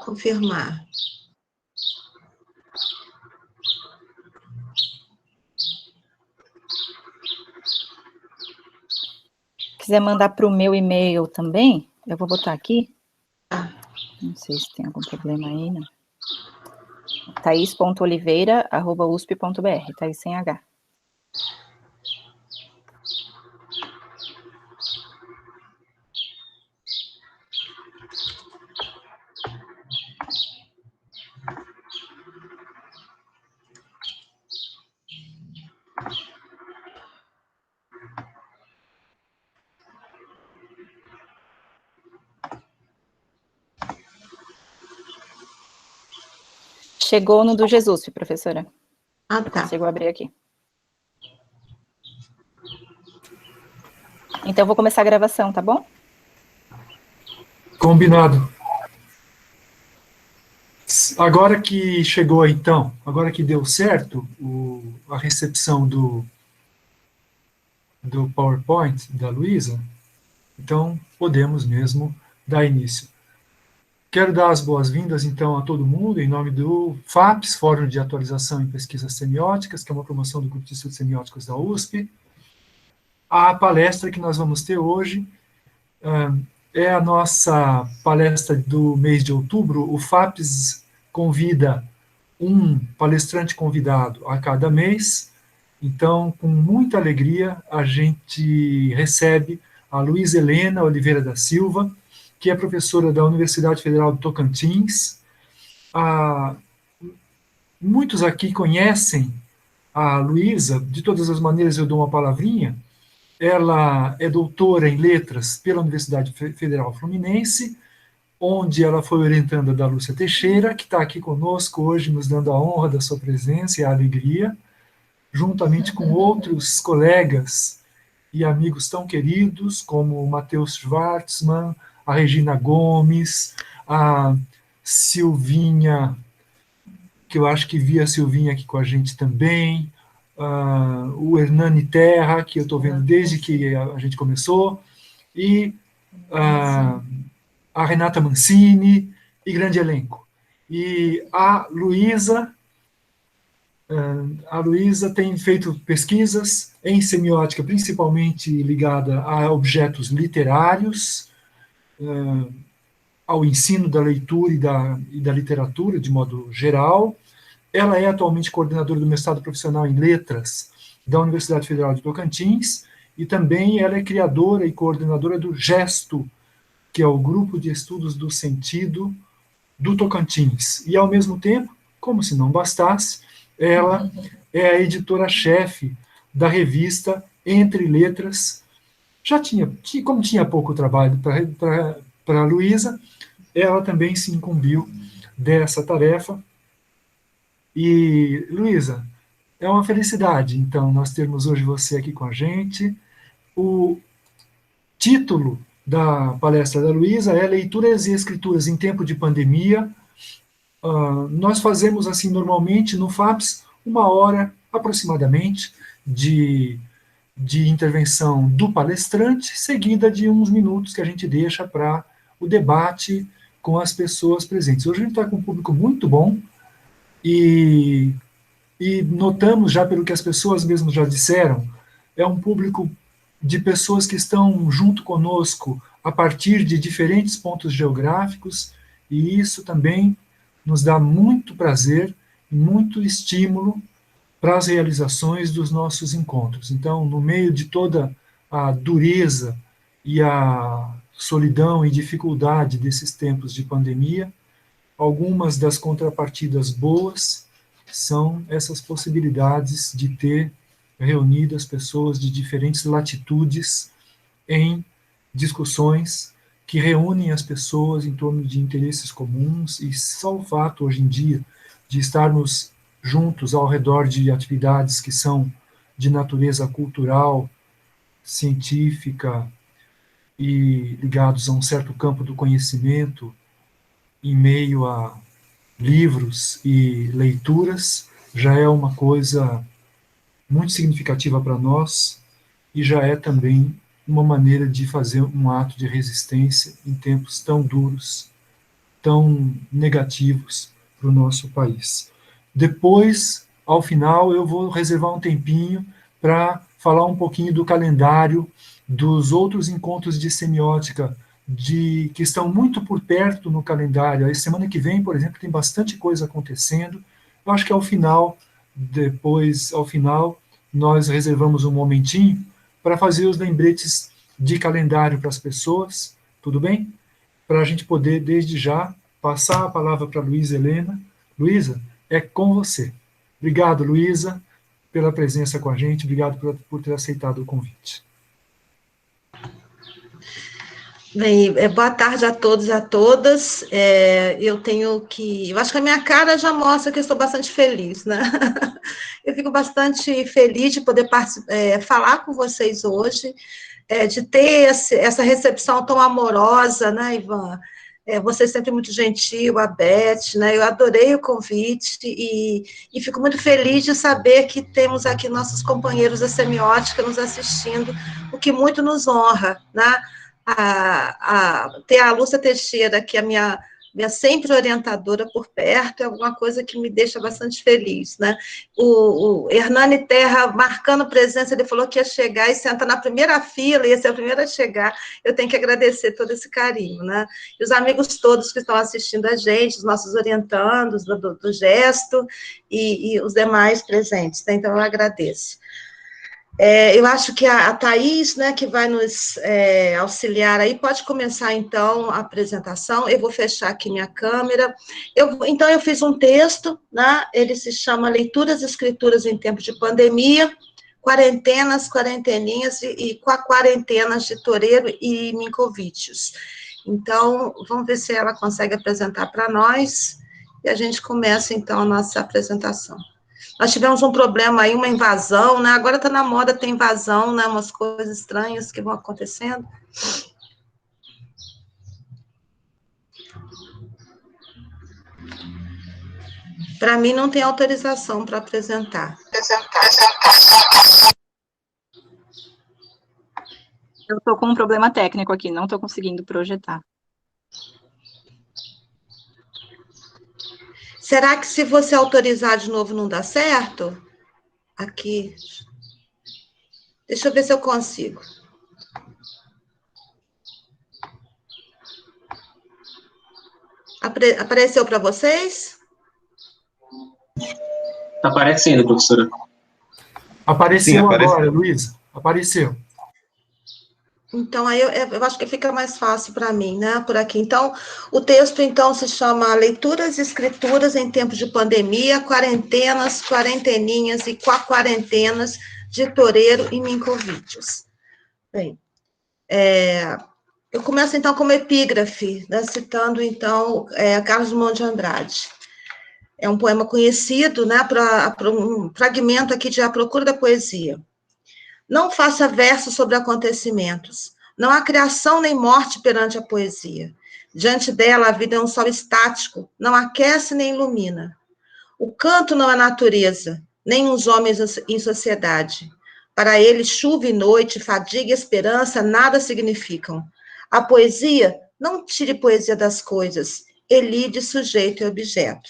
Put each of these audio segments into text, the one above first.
Confirmar. Quiser mandar para o meu e-mail também, eu vou botar aqui. Não sei se tem algum problema aí, né? thais.oliveira@usp.br, Thais sem H. Chegou no do Jesus, professora. Ah, tá. Chegou a abrir aqui. Então, eu vou começar a gravação, tá bom? Combinado. Agora que chegou, então, agora que deu certo a recepção do PowerPoint da Luísa, então podemos mesmo dar início. Quero dar as boas-vindas, então, a todo mundo, em nome do FAPS, Fórum de Atualização em Pesquisas Semióticas, que é uma promoção do Grupo de Estudos Semióticos da USP. A palestra que nós vamos ter hoje é a nossa palestra do mês de outubro. O FAPS convida um palestrante convidado a cada mês. Então, com muita alegria, a gente recebe a Luísa Helena Oliveira da Silva, que é professora da Universidade Federal do Tocantins. Muitos aqui conhecem a Luísa, de todas as maneiras eu dou uma palavrinha. Ela é doutora em letras pela Universidade Federal Fluminense, onde ela foi orientanda da Lúcia Teixeira, que está aqui conosco hoje, nos dando a honra da sua presença e a alegria, juntamente com outros colegas e amigos tão queridos, como o Matheus Schwartzman, a Regina Gomes, a Silvinha, que eu acho que vi a Silvinha aqui com a gente também, o Hernani Terra, que eu estou vendo desde que a gente começou, e a Renata Mancini, e grande elenco. E a Luísa tem feito pesquisas em semiótica, principalmente ligada a objetos literários, ao ensino da leitura e da literatura, de modo geral. Ela é atualmente coordenadora do mestrado profissional em letras da Universidade Federal de Tocantins, e também ela é criadora e coordenadora do GESTO, que é o Grupo de Estudos do Sentido do Tocantins. E, ao mesmo tempo, como se não bastasse, ela é a editora-chefe da revista Entre Letras. Como tinha pouco trabalho para a Luísa, ela também se incumbiu dessa tarefa. E, Luísa, é uma felicidade, então, nós termos hoje você aqui com a gente. O título da palestra da Luísa é Leituras e Escrituras em Tempo de Pandemia. Nós fazemos, assim, normalmente, no FAPS, 1 hora, aproximadamente, de intervenção do palestrante, seguida de uns minutos que a gente deixa para o debate com as pessoas presentes. Hoje a gente está com um público muito bom, e notamos já pelo que as pessoas mesmo já disseram, é um público de pessoas que estão junto conosco a partir de diferentes pontos geográficos, e isso também nos dá muito prazer e muito estímulo para as realizações dos nossos encontros. Então, no meio de toda a dureza e a solidão e dificuldade desses tempos de pandemia, algumas das contrapartidas boas são essas possibilidades de ter reunido as pessoas de diferentes latitudes em discussões que reúnem as pessoas em torno de interesses comuns, e só o fato, hoje em dia, de estarmos juntos ao redor de atividades que são de natureza cultural, científica e ligados a um certo campo do conhecimento, em meio a livros e leituras, já é uma coisa muito significativa para nós, e já é também uma maneira de fazer um ato de resistência em tempos tão duros, tão negativos para o nosso país. Depois, ao final, eu vou reservar um tempinho para falar um pouquinho do calendário dos outros encontros de semiótica que estão muito por perto no calendário. A semana que vem, por exemplo, tem bastante coisa acontecendo. Eu acho que ao final, nós reservamos um momentinho para fazer os lembretes de calendário para as pessoas, tudo bem? Para a gente poder, desde já, passar a palavra para a Luísa Helena. Luísa, é com você. Obrigado, Luísa, pela presença com a gente, obrigado por ter aceitado o convite. Bem, boa tarde a todos e a todas. Eu acho que a minha cara já mostra que eu estou bastante feliz, né? Eu fico bastante feliz de poder falar com vocês hoje, de ter essa recepção tão amorosa, né, Ivan? Você é sempre muito gentil, a Beth, né? Eu adorei o convite e fico muito feliz de saber que temos aqui nossos companheiros da semiótica nos assistindo, o que muito nos honra, né? Ter a Lúcia Teixeira, que é a minha sempre orientadora por perto, é alguma coisa que me deixa bastante feliz, né? O Hernani Terra, marcando presença, ele falou que ia chegar e senta na primeira fila, ia ser a primeira a chegar. Eu tenho que agradecer todo esse carinho, né? E os amigos todos que estão assistindo a gente, os nossos orientandos do gesto e os demais presentes, né? Então, eu agradeço. Eu acho que a Thaís, né, que vai nos auxiliar aí, pode começar, então, a apresentação. Eu vou fechar aqui minha câmera. Então, eu fiz um texto, né, ele se chama Leituras e Escrituras em Tempos de Pandemia, Quarentenas, Quarenteninhas e Quarentenas de Toreiro e Minkovicius. Então, vamos ver se ela consegue apresentar para nós, e a gente começa, então, a nossa apresentação. Nós tivemos um problema aí, uma invasão, né? Agora está na moda ter invasão, né? Umas coisas estranhas que vão acontecendo. Para mim, não tem autorização para apresentar. Eu estou com um problema técnico aqui, não estou conseguindo projetar. Será que se você autorizar de novo não dá certo? Aqui. Deixa eu ver se eu consigo. Apareceu para vocês? Está aparecendo, professora. Apareceu. Sim, agora, Luísa. Apareceu. Então, aí eu acho que fica mais fácil para mim, né, por aqui. Então, o texto, então, se chama Leituras e Escrituras em Tempos de Pandemia, Quarentenas, Quarenteninhas e Quarentenas de Toreiro e Minkovicius. Bem, eu começo, então, como epígrafe, né, citando, então, Carlos Drummond de Andrade. É um poema conhecido, né, para um fragmento aqui de A Procura da Poesia. Não faça versos sobre acontecimentos. Não há criação nem morte perante a poesia. Diante dela, a vida é um sol estático, não aquece nem ilumina. O canto não é natureza, nem os homens em sociedade. Para ele, chuva e noite, fadiga e esperança nada significam. A poesia, não tire poesia das coisas, elide sujeito e objeto.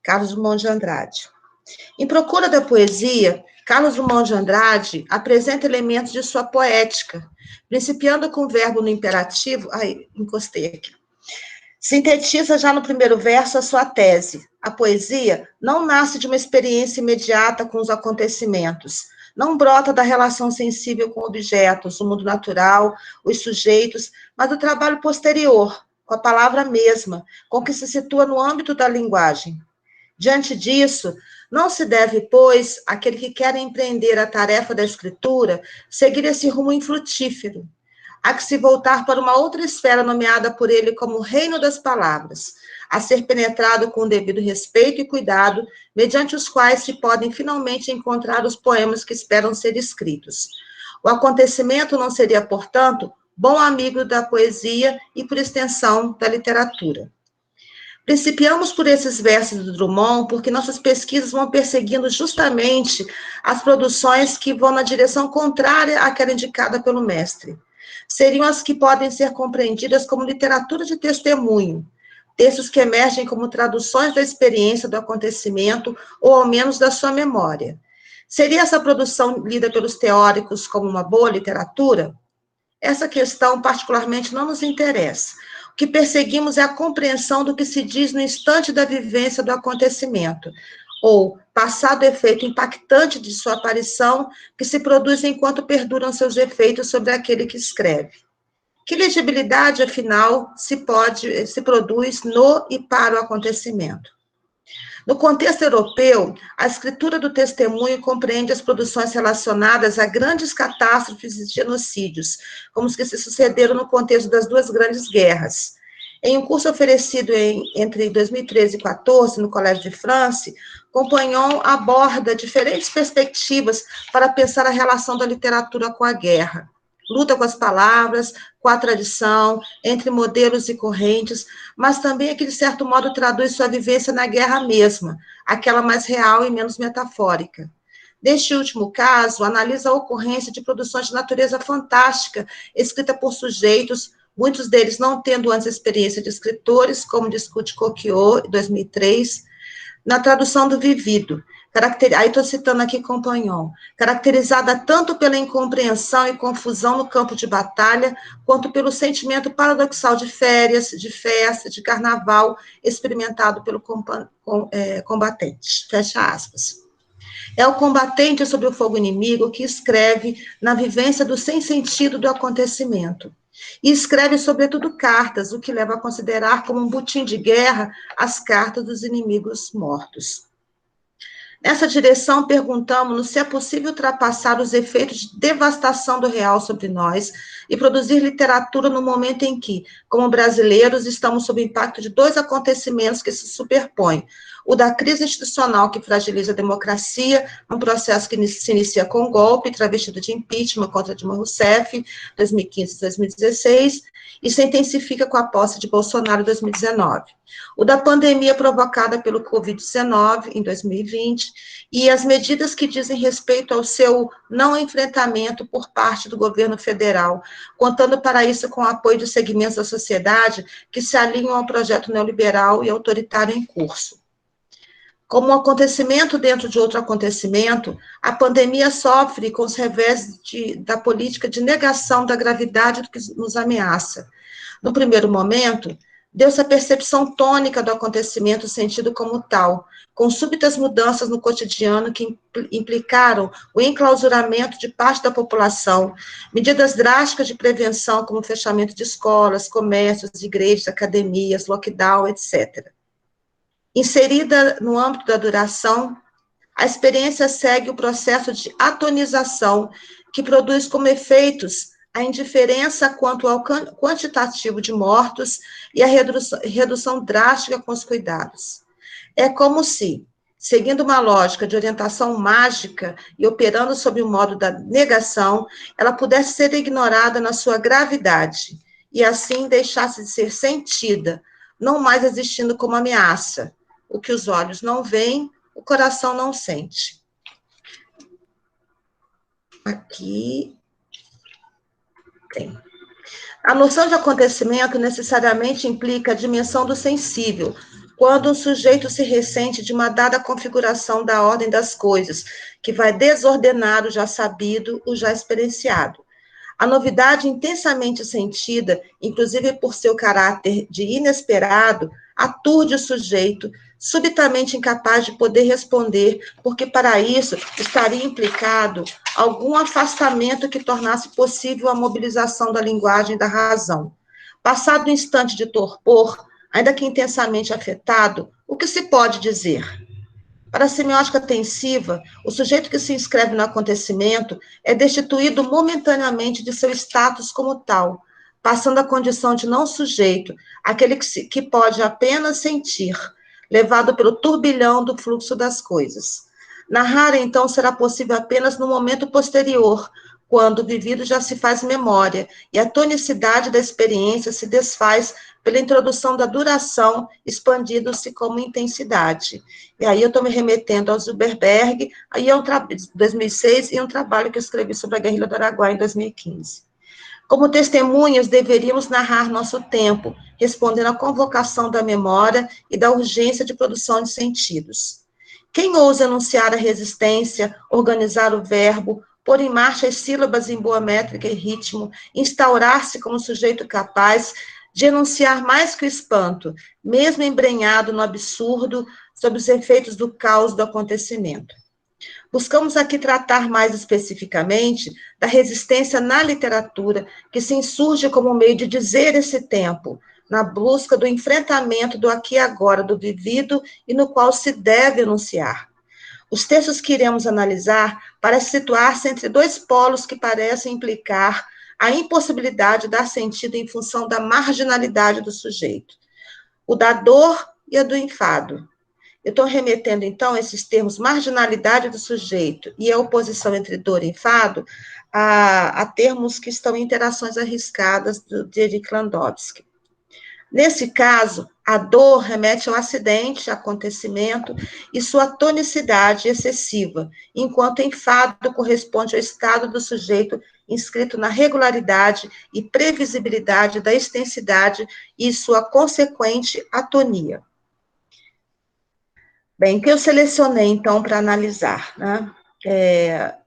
Carlos Drummond de Andrade. Em Procura da Poesia, Carlos Drummond de Andrade apresenta elementos de sua poética, principiando com o verbo no imperativo. Ai, encostei aqui. Sintetiza já no primeiro verso a sua tese. A poesia não nasce de uma experiência imediata com os acontecimentos, não brota da relação sensível com objetos, o mundo natural, os sujeitos, mas do trabalho posterior, com a palavra mesma, com que se situa no âmbito da linguagem. Diante disso, não se deve, pois, aquele que quer empreender a tarefa da escritura, seguir esse rumo infrutífero. Há que se voltar para uma outra esfera nomeada por ele como reino das palavras, a ser penetrado com o devido respeito e cuidado, mediante os quais se podem finalmente encontrar os poemas que esperam ser escritos. O acontecimento não seria, portanto, bom amigo da poesia e, por extensão, da literatura. Principiamos por esses versos do Drummond, porque nossas pesquisas vão perseguindo justamente as produções que vão na direção contrária àquela indicada pelo mestre. Seriam as que podem ser compreendidas como literatura de testemunho, textos que emergem como traduções da experiência do acontecimento, ou ao menos da sua memória. Seria essa produção lida pelos teóricos como uma boa literatura? Essa questão, particularmente, não nos interessa. O que perseguimos é a compreensão do que se diz no instante da vivência do acontecimento, ou passado efeito impactante de sua aparição, que se produz enquanto perduram seus efeitos sobre aquele que escreve. Que legibilidade, afinal, se produz no e para o acontecimento? No contexto europeu, a escritura do testemunho compreende as produções relacionadas a grandes catástrofes e genocídios, como os que se sucederam no contexto das duas grandes guerras. Em um curso oferecido entre 2013 e 2014, no Collège de France, Compagnon aborda diferentes perspectivas para pensar a relação da literatura com a guerra. Luta com as palavras, com a tradição, entre modelos e correntes, mas também é que, de certo modo, traduz sua vivência na guerra mesma, aquela mais real e menos metafórica. Neste último caso, analisa a ocorrência de produções de natureza fantástica, escrita por sujeitos, muitos deles não tendo antes experiência de escritores, como discute Coquillot, em 2003, na tradução do vivido. Aí estou citando aqui Compagnon, caracterizada tanto pela incompreensão e confusão no campo de batalha, quanto pelo sentimento paradoxal de férias, de festa, de carnaval, experimentado pelo combatente. Fecha aspas. É o combatente sob o fogo inimigo que escreve na vivência do sem-sentido do acontecimento. E escreve, sobretudo, cartas, o que leva a considerar como um butim de guerra as cartas dos inimigos mortos. Nessa direção, perguntamos-nos se é possível ultrapassar os efeitos de devastação do real sobre nós e produzir literatura no momento em que, como brasileiros, estamos sob o impacto de dois acontecimentos que se superpõem. O da crise institucional que fragiliza a democracia, um processo que se inicia com um golpe travestido de impeachment contra Dilma Rousseff, 2015-2016, e se intensifica com a posse de Bolsonaro em 2019. O da pandemia provocada pelo Covid-19 em 2020 e as medidas que dizem respeito ao seu não enfrentamento por parte do governo federal, contando para isso com o apoio de segmentos da sociedade que se alinham ao projeto neoliberal e autoritário em curso. Como um acontecimento dentro de outro acontecimento, a pandemia sofre com os revés da política de negação da gravidade do que nos ameaça. No primeiro momento, deu-se a percepção tônica do acontecimento sentido como tal, com súbitas mudanças no cotidiano que implicaram o enclausuramento de parte da população, medidas drásticas de prevenção, como fechamento de escolas, comércios, igrejas, academias, lockdown, etc. Inserida no âmbito da duração, a experiência segue o processo de atonização, que produz como efeitos a indiferença quanto ao quantitativo de mortos e a redução drástica com os cuidados. É como se, seguindo uma lógica de orientação mágica e operando sob o modo da negação, ela pudesse ser ignorada na sua gravidade e assim deixasse de ser sentida, não mais existindo como ameaça. O que os olhos não veem, o coração não sente. Aqui tem. A noção de acontecimento necessariamente implica a dimensão do sensível, quando um sujeito se ressente de uma dada configuração da ordem das coisas, que vai desordenar o já sabido, o já experienciado. A novidade intensamente sentida, inclusive por seu caráter de inesperado, aturde o sujeito, subitamente incapaz de poder responder, porque para isso estaria implicado algum afastamento que tornasse possível a mobilização da linguagem e da razão. Passado o instante de torpor, ainda que intensamente afetado, o que se pode dizer? Para a semiótica tensiva, o sujeito que se inscreve no acontecimento é destituído momentaneamente de seu status como tal, passando a condição de não sujeito, aquele que pode apenas sentir, levado pelo turbilhão do fluxo das coisas. Narrar, então, será possível apenas no momento posterior, quando o vivido já se faz memória, e a tonicidade da experiência se desfaz pela introdução da duração, expandindo-se como intensidade. E aí eu estou me remetendo ao Zuckerberg, aí é 2006, e um trabalho que eu escrevi sobre a guerrilha do Araguaia, em 2015. Como testemunhas, deveríamos narrar nosso tempo, respondendo à convocação da memória e da urgência de produção de sentidos. Quem ousa enunciar a resistência, organizar o verbo, pôr em marcha as sílabas em boa métrica e ritmo, instaurar-se como sujeito capaz de enunciar mais que o espanto, mesmo embrenhado no absurdo, sob os efeitos do caos do acontecimento. Buscamos aqui tratar mais especificamente da resistência na literatura, que se insurge como meio de dizer esse tempo, na busca do enfrentamento do aqui e agora, do vivido e no qual se deve enunciar. Os textos que iremos analisar parecem situar-se entre dois polos que parecem implicar a impossibilidade de dar sentido em função da marginalidade do sujeito, o da dor e a do enfado. Eu estou remetendo, então, esses termos marginalidade do sujeito e a oposição entre dor e enfado a termos que estão em interações arriscadas de Eric Landowski. Nesse caso, a dor remete ao acidente, acontecimento e sua tonicidade excessiva, enquanto o enfado corresponde ao estado do sujeito inscrito na regularidade e previsibilidade da extensidade e sua consequente atonia. Bem, o que eu selecionei, então, para analisar, né?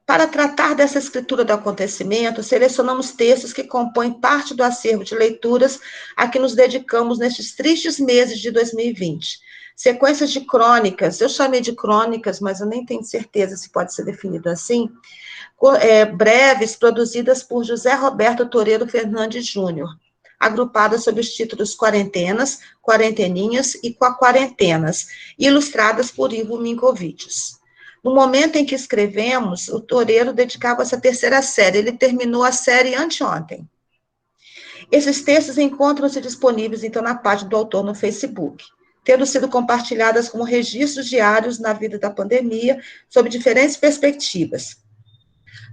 Para tratar dessa escritura do acontecimento, selecionamos textos que compõem parte do acervo de leituras a que nos dedicamos nestes tristes meses de 2020. Sequências de crônicas, eu chamei de crônicas, mas eu nem tenho certeza se pode ser definido assim, breves, produzidas por José Roberto Toreiro Fernandes Júnior, agrupadas sob os títulos Quarentenas, Quarenteninhas e Quarentenas, ilustradas por Ivo Minkovics. No momento em que escrevemos, o Toreiro dedicava-se à terceira série, ele terminou a série anteontem. Esses textos encontram-se disponíveis, então, na página do autor no Facebook, tendo sido compartilhadas como registros diários na vida da pandemia, sob diferentes perspectivas.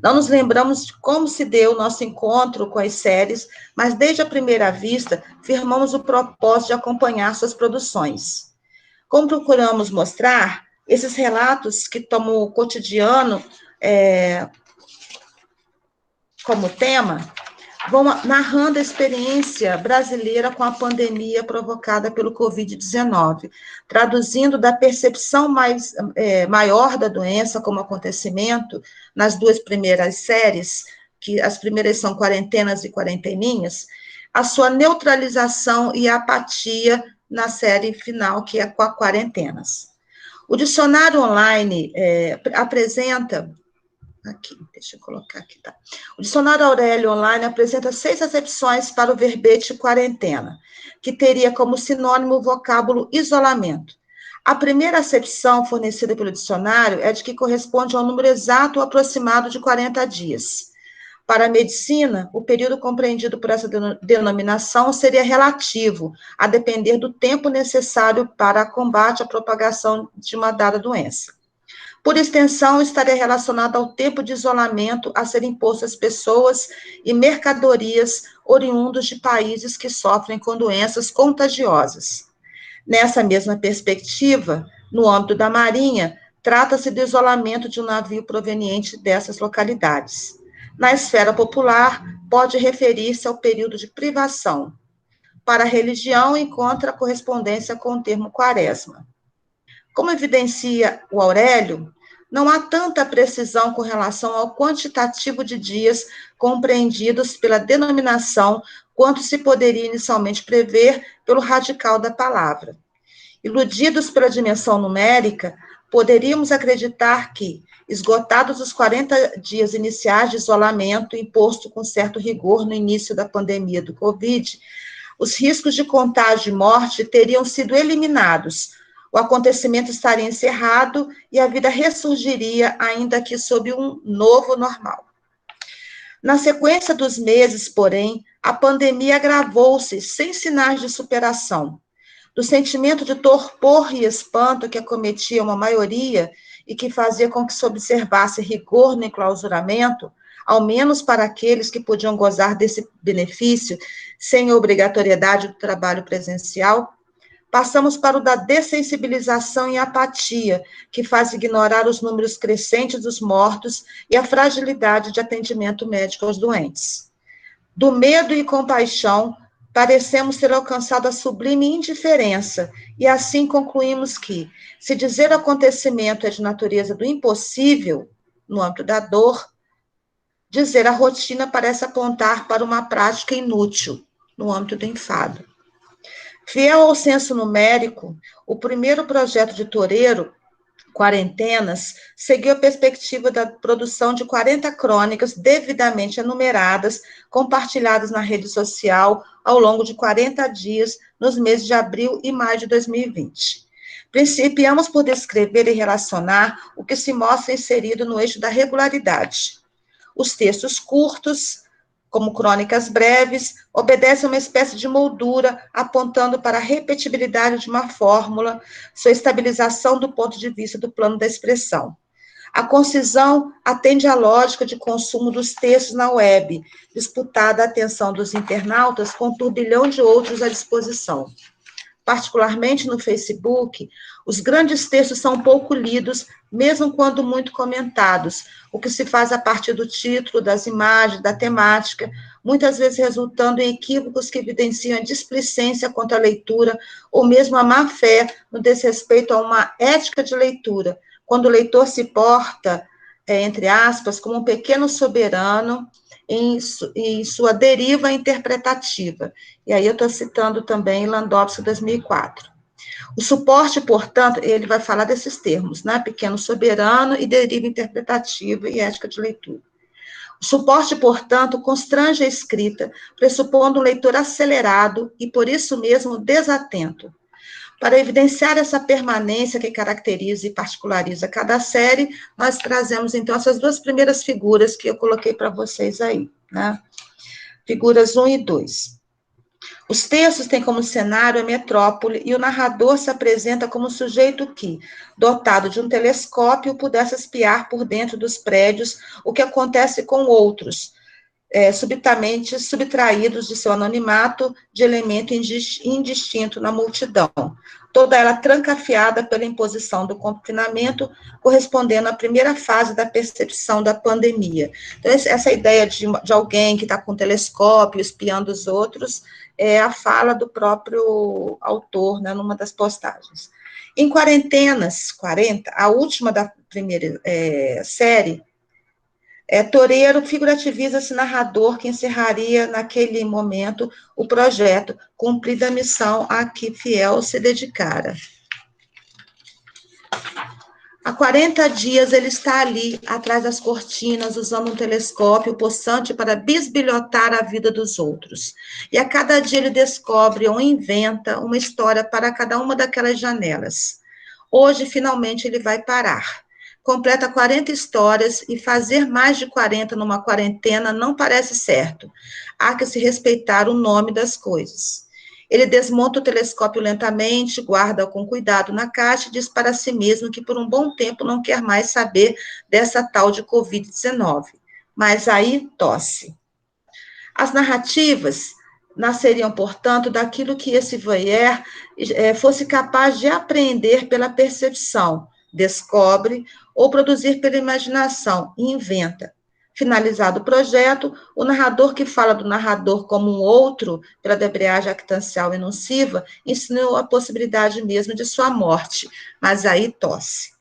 Não nos lembramos de como se deu o nosso encontro com as séries, mas desde a primeira vista, firmamos o propósito de acompanhar suas produções. Como procuramos mostrar, esses relatos que tomam o cotidiano como tema, vão narrando a experiência brasileira com a pandemia provocada pelo Covid-19, traduzindo da percepção maior da doença como acontecimento nas duas primeiras séries, que as primeiras são Quarentenas e Quarenteninhas, a sua neutralização e apatia na série final, que é Quarentenas. O dicionário online apresenta... Aqui, deixa eu colocar aqui, tá? O dicionário Aurélio Online apresenta 6 acepções para o verbete quarentena, que teria como sinônimo o vocábulo isolamento. A primeira acepção fornecida pelo dicionário é de que corresponde ao número exato ou aproximado de 40 dias. Para a medicina, o período compreendido por essa denominação seria relativo, a depender do tempo necessário para combate à propagação de uma dada doença. Por extensão, estaria relacionado ao tempo de isolamento a ser imposto às pessoas e mercadorias oriundos de países que sofrem com doenças contagiosas. Nessa mesma perspectiva, no âmbito da Marinha, trata-se do isolamento de um navio proveniente dessas localidades. Na esfera popular, pode referir-se ao período de privação. Para a religião, encontra correspondência com o termo quaresma. Como evidencia o Aurélio, não há tanta precisão com relação ao quantitativo de dias compreendidos pela denominação quanto se poderia inicialmente prever pelo radical da palavra. Iludidos pela dimensão numérica, poderíamos acreditar que, esgotados os 40 dias iniciais de isolamento imposto com certo rigor no início da pandemia do Covid, os riscos de contágio e morte teriam sido eliminados, o acontecimento estaria encerrado e a vida ressurgiria, ainda que sob um novo normal. Na sequência dos meses, porém, a pandemia agravou-se sem sinais de superação. Do sentimento de torpor e espanto que acometia uma maioria e que fazia com que se observasse rigor no enclausuramento, ao menos para aqueles que podiam gozar desse benefício sem obrigatoriedade do trabalho presencial, passamos para o da dessensibilização e apatia, que faz ignorar os números crescentes dos mortos e a fragilidade de atendimento médico aos doentes. Do medo e compaixão, parecemos ter alcançado a sublime indiferença, e assim concluímos que, se dizer o acontecimento é de natureza do impossível, no âmbito da dor, dizer a rotina parece apontar para uma prática inútil, no âmbito do enfado. Fiel ao senso numérico, o primeiro projeto de Toreiro, Quarentenas, seguiu a perspectiva da produção de 40 crônicas devidamente enumeradas, compartilhadas na rede social ao longo de 40 dias, nos meses de abril e maio de 2020. Principiamos por descrever e relacionar o que se mostra inserido no eixo da regularidade. Os textos curtos, como crônicas breves, obedecem a uma espécie de moldura, apontando para a repetibilidade de uma fórmula, sua estabilização do ponto de vista do plano da expressão. A concisão atende à lógica de consumo dos textos na web, disputada a atenção dos internautas com um turbilhão de outros à disposição. Particularmente no Facebook, os grandes textos são pouco lidos, mesmo quando muito comentados, o que se faz a partir do título, das imagens, da temática, muitas vezes resultando em equívocos que evidenciam a displicência contra a leitura, ou mesmo a má-fé no desrespeito a uma ética de leitura, quando o leitor se porta, entre aspas, como um pequeno soberano, em sua deriva interpretativa. E aí eu estou citando também Landowski, 2004. O suporte, portanto, ele vai falar desses termos, né? Pequeno soberano e deriva interpretativa e ética de leitura. O suporte, portanto, constrange a escrita, pressupondo um leitor acelerado e, por isso mesmo, desatento. Para evidenciar essa permanência que caracteriza e particulariza cada série, nós trazemos, então, essas duas primeiras figuras que eu coloquei para vocês aí, né? Figuras 1 e 2. Os textos têm como cenário a metrópole e o narrador se apresenta como sujeito que, dotado de um telescópio, pudesse espiar por dentro dos prédios o que acontece com outros, subitamente subtraídos de seu anonimato de elemento indistinto na multidão, toda ela trancafiada pela imposição do confinamento, correspondendo à primeira fase da percepção da pandemia. Então, essa ideia de alguém que está com um telescópio espiando os outros é a fala do próprio autor, né, numa das postagens. Em Quarentenas, 40, a última da primeira série, Toreiro figurativiza-se narrador que encerraria naquele momento o projeto, cumprida a missão a que fiel se dedicara. Há 40 dias ele está ali, atrás das cortinas, usando um telescópio possante para bisbilhotar a vida dos outros. E a cada dia ele descobre ou inventa uma história para cada uma daquelas janelas. Hoje, finalmente, ele vai parar. Completa 40 histórias e fazer mais de 40 numa quarentena não parece certo. Há que se respeitar o nome das coisas. Ele desmonta o telescópio lentamente, guarda-o com cuidado na caixa e diz para si mesmo que por um bom tempo não quer mais saber dessa tal de Covid-19. Mas aí tosse. As narrativas nasceriam, portanto, daquilo que esse voyeur fosse capaz de apreender pela percepção, descobre, ou produzir pela imaginação, e inventa. Finalizado o projeto, o narrador que fala do narrador como um outro, pela debreagem actancial e nociva, ensinou a possibilidade mesmo de sua morte, mas aí tosse.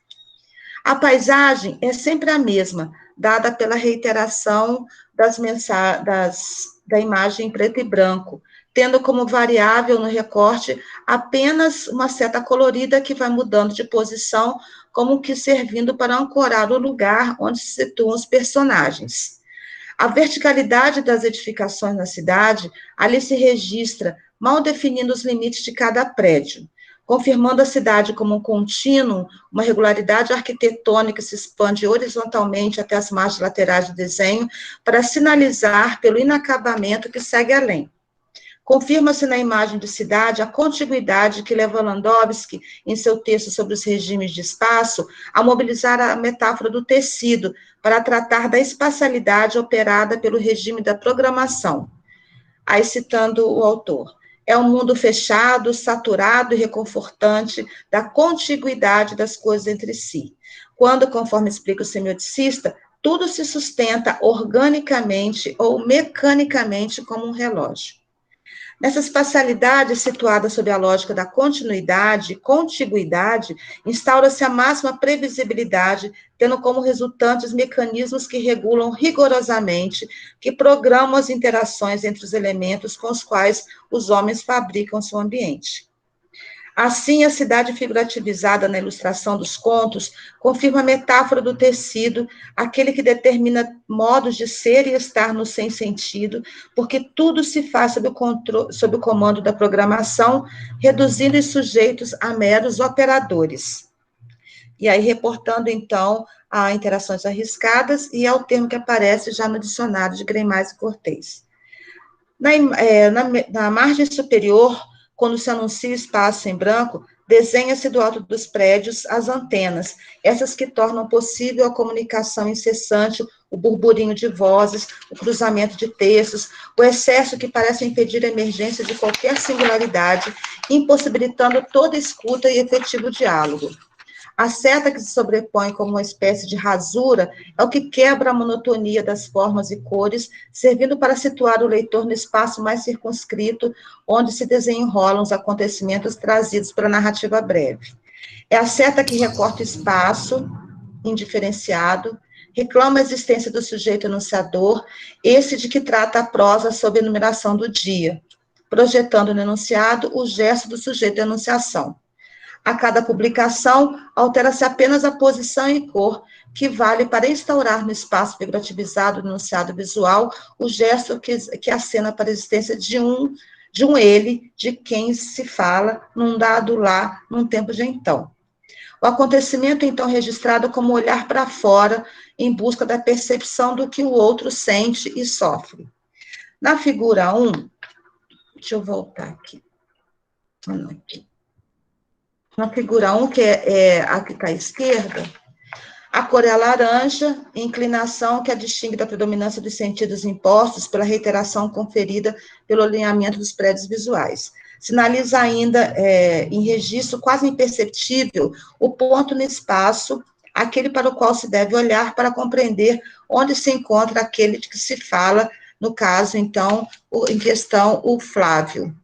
A paisagem é sempre a mesma, dada pela reiteração da imagem em preto e branco, tendo como variável no recorte apenas uma seta colorida que vai mudando de posição, como que servindo para ancorar o lugar onde se situam os personagens. A verticalidade das edificações na cidade ali se registra, mal definindo os limites de cada prédio, confirmando a cidade como um contínuo, uma regularidade arquitetônica que se expande horizontalmente até as margens laterais do desenho, para sinalizar pelo inacabamento que segue além. Confirma-se na imagem de cidade a contiguidade que leva Landowski, em seu texto sobre os regimes de espaço, a mobilizar a metáfora do tecido para tratar da espacialidade operada pelo regime da programação. Aí, citando o autor, é um mundo fechado, saturado e reconfortante da contiguidade das coisas entre si. Quando, conforme explica o semioticista, tudo se sustenta organicamente ou mecanicamente como um relógio. Nessa espacialidade situada sob a lógica da continuidade e contiguidade, instaura-se a máxima previsibilidade, tendo como resultantes mecanismos que regulam rigorosamente, que programam as interações entre os elementos com os quais os homens fabricam seu ambiente. Assim, a cidade figurativizada na ilustração dos contos confirma a metáfora do tecido, aquele que determina modos de ser e estar no sem sentido, porque tudo se faz sob o comando da programação, reduzindo os sujeitos a meros operadores. E aí, reportando, então, a interações arriscadas e ao termo que aparece já no dicionário de Greimas e Cortez. Na margem superior, quando se anuncia o espaço em branco, desenha-se do alto dos prédios as antenas, essas que tornam possível a comunicação incessante, o burburinho de vozes, o cruzamento de textos, o excesso que parece impedir a emergência de qualquer singularidade, impossibilitando toda escuta e efetivo diálogo. A seta que se sobrepõe como uma espécie de rasura é o que quebra a monotonia das formas e cores, servindo para situar o leitor no espaço mais circunscrito, onde se desenrolam os acontecimentos trazidos pela narrativa breve. É a seta que recorta o espaço, indiferenciado, reclama a existência do sujeito enunciador, esse de que trata a prosa sob a enumeração do dia, projetando no enunciado o gesto do sujeito de enunciação. A cada publicação, altera-se apenas a posição e cor, que vale para instaurar no espaço figurativizado do enunciado visual o gesto que acena para a existência de um ele, de quem se fala, num dado lá, num tempo de então. O acontecimento, então, registrado como olhar para fora, em busca da percepção do que o outro sente e sofre. Na figura 1, deixa eu voltar aqui. Na figura 1, que é a que está à esquerda, a cor é a laranja, inclinação que a distingue da predominância dos sentidos impostos pela reiteração conferida pelo alinhamento dos prédios visuais. Sinaliza ainda, em registro quase imperceptível, o ponto no espaço, aquele para o qual se deve olhar para compreender onde se encontra aquele de que se fala, no caso, então, em questão, o Flávio.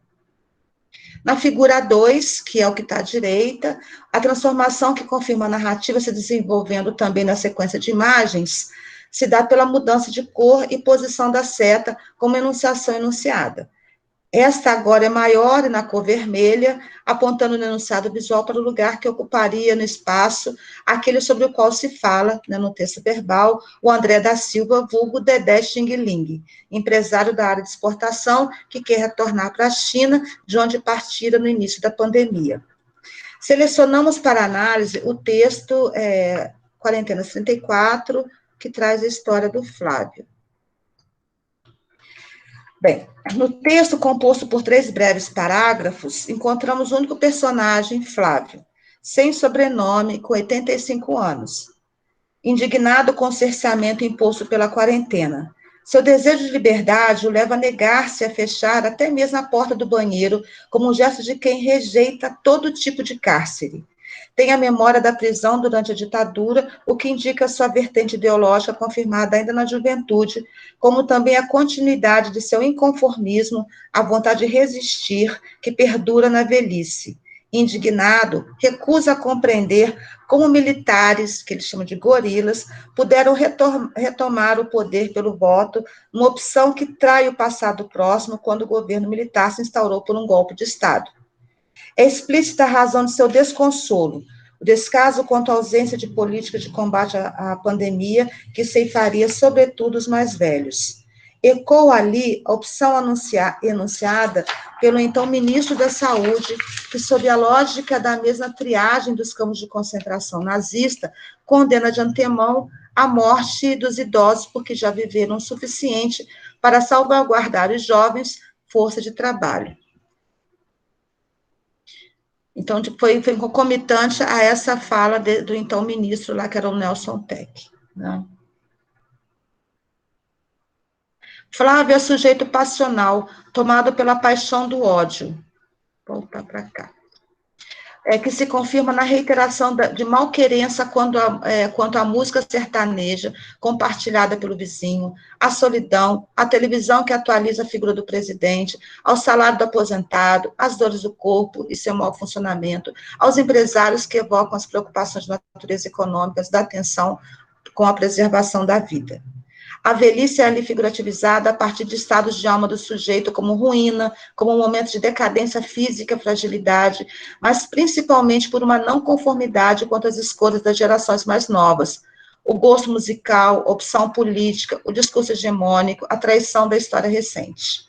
Na figura 2, que é o que está à direita, a transformação que confirma a narrativa se desenvolvendo também na sequência de imagens, se dá pela mudança de cor e posição da seta como enunciação enunciada. Esta agora é maior e na cor vermelha, apontando no enunciado visual para o lugar que ocuparia no espaço aquele sobre o qual se fala, né, no texto verbal, o André da Silva, vulgo Dedé Xing Ling, empresário da área de exportação que quer retornar para a China, de onde partira no início da pandemia. Selecionamos para análise o texto Quarentena 34, que traz a história do Flávio. Bem, no texto composto por 3 breves parágrafos, encontramos o único personagem, Flávio, sem sobrenome, com 85 anos, indignado com o cerceamento imposto pela quarentena. Seu desejo de liberdade o leva a negar-se a fechar até mesmo a porta do banheiro, como um gesto de quem rejeita todo tipo de cárcere. Tem a memória da prisão durante a ditadura, o que indica sua vertente ideológica confirmada ainda na juventude, como também a continuidade de seu inconformismo, a vontade de resistir, que perdura na velhice. Indignado, recusa a compreender como militares, que ele chama de gorilas, puderam retomar o poder pelo voto, uma opção que trai o passado próximo, quando o governo militar se instaurou por um golpe de Estado. É explícita a razão de seu desconsolo, o descaso quanto à ausência de política de combate à pandemia, que ceifaria, sobretudo, os mais velhos. Ecoa ali a opção enunciada pelo então ministro da Saúde, que, sob a lógica da mesma triagem dos campos de concentração nazista, condena de antemão a morte dos idosos, porque já viveram o suficiente para salvaguardar os jovens, força de trabalho. Então, foi concomitante a essa fala do então ministro lá, que era o Nelson Tech, né? Flávio é sujeito passional, tomado pela paixão do ódio. Vou voltar para cá. que se confirma na reiteração de malquerença quanto à música sertaneja compartilhada pelo vizinho, à solidão, à televisão que atualiza a figura do presidente, ao salário do aposentado, às dores do corpo e seu mau funcionamento, aos empresários que evocam as preocupações de natureza econômica da atenção com a preservação da vida. A velhice é ali figurativizada a partir de estados de alma do sujeito como ruína, como um momento de decadência física, fragilidade, mas principalmente por uma não conformidade quanto às escolhas das gerações mais novas. O gosto musical, opção política, o discurso hegemônico, a traição da história recente.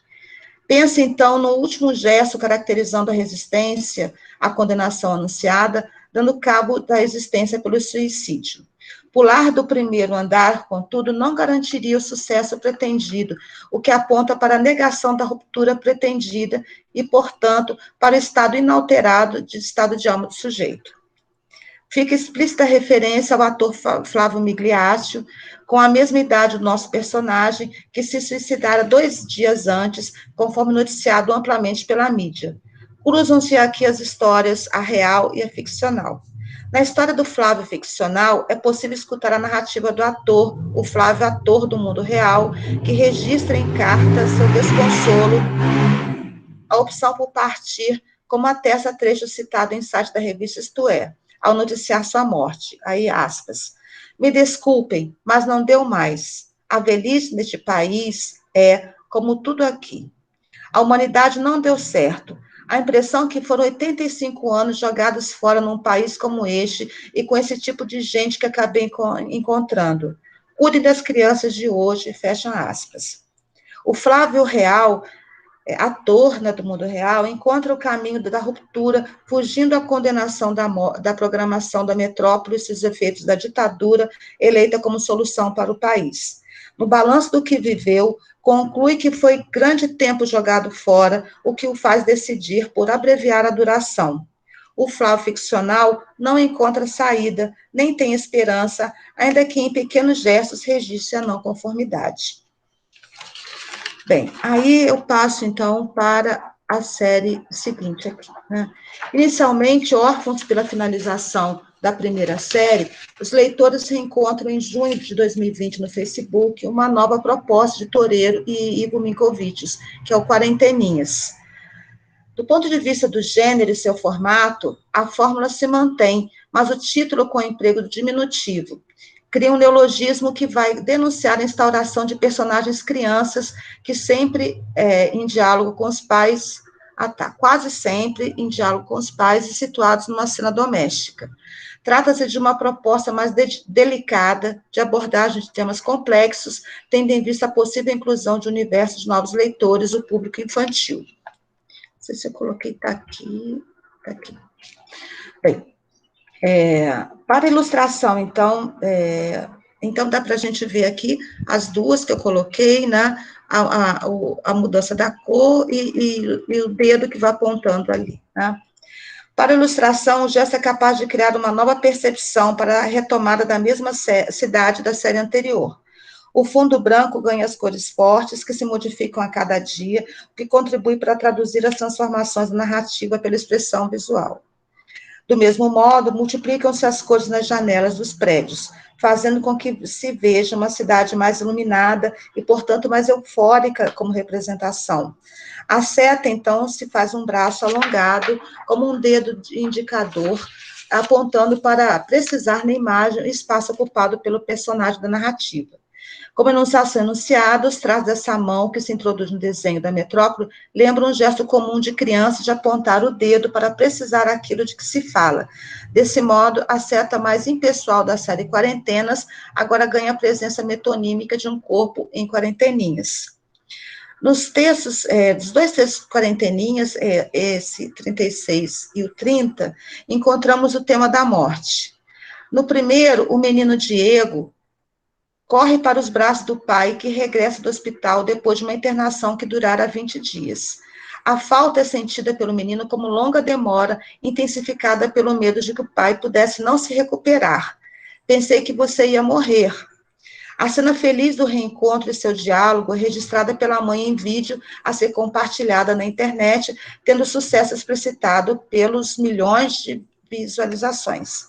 Pense, então, no último gesto caracterizando a resistência à condenação anunciada, dando cabo da existência pelo suicídio. Pular do primeiro andar, contudo, não garantiria o sucesso pretendido, o que aponta para a negação da ruptura pretendida e, portanto, para o estado inalterado de estado de alma do sujeito. Fica explícita a referência ao ator Flávio Migliaccio, com a mesma idade do nosso personagem, que se suicidara 2 dias antes, conforme noticiado amplamente pela mídia. Cruzam-se aqui as histórias, a real e a ficcional. Na história do Flávio ficcional, é possível escutar a narrativa do ator, o Flávio ator do mundo real, que registra em carta seu desconsolo, a opção por partir, como atesta trecho citado em site da revista Isto É, ao noticiar sua morte, aí aspas, me desculpem, mas não deu mais. A velhice neste país é como tudo aqui. A humanidade não deu certo. A impressão que foram 85 anos jogados fora num país como este e com esse tipo de gente que acabei encontrando. Cuide das crianças de hoje, fecham aspas. O Flávio Real, ator, né, do mundo real, encontra o caminho da ruptura, fugindo à condenação da programação da metrópole e seus efeitos da ditadura, eleita como solução para o país. No balanço do que viveu, conclui que foi grande tempo jogado fora, o que o faz decidir por abreviar a duração. O Flávio ficcional não encontra saída, nem tem esperança, ainda que em pequenos gestos registre a não conformidade. Bem, aí eu passo, então, para a série seguinte aqui, né? Inicialmente, órfãos pela finalização da primeira série, os leitores reencontram em junho de 2020 no Facebook uma nova proposta de Toreiro e Igor Minkovicius, que é o Quarenteninhas. Do ponto de vista do gênero e seu formato, a fórmula se mantém, mas o título com emprego diminutivo cria um neologismo que vai denunciar a instauração de personagens crianças que sempre em diálogo com os pais, quase sempre em diálogo com os pais e situados numa cena doméstica. Trata-se de uma proposta mais delicada, de abordagem de temas complexos, tendo em vista a possível inclusão de universos de novos leitores, o público infantil. Não sei se eu coloquei, está aqui. Bem, para ilustração, então dá para a gente ver aqui as duas que eu coloquei, né? A mudança da cor e o dedo que vai apontando ali, né? Para ilustração, o gesto é capaz de criar uma nova percepção para a retomada da mesma cidade da série anterior. O fundo branco ganha as cores fortes, que se modificam a cada dia, o que contribui para traduzir as transformações da narrativa pela expressão visual. Do mesmo modo, multiplicam-se as cores nas janelas dos prédios, fazendo com que se veja uma cidade mais iluminada e, portanto, mais eufórica como representação. A seta, então, se faz um braço alongado, como um dedo indicador, apontando para precisar na imagem o espaço ocupado pelo personagem da narrativa. Como enunciação enunciada, os traços dessa mão que se introduz no desenho da metrópole lembram um gesto comum de criança de apontar o dedo para precisar aquilo de que se fala. Desse modo, a seta mais impessoal da série Quarentenas agora ganha a presença metonímica de um corpo em quarenteninhas. Nos textos, dos dois textos Quarenteninhas, esse 36 e o 30, encontramos o tema da morte. No primeiro, o menino Diego corre para os braços do pai, que regressa do hospital depois de uma internação que durara 20 dias. A falta é sentida pelo menino como longa demora, intensificada pelo medo de que o pai pudesse não se recuperar. Pensei que você ia morrer. A cena feliz do reencontro e seu diálogo é registrada pela mãe em vídeo a ser compartilhada na internet, tendo sucesso explicitado pelos milhões de visualizações.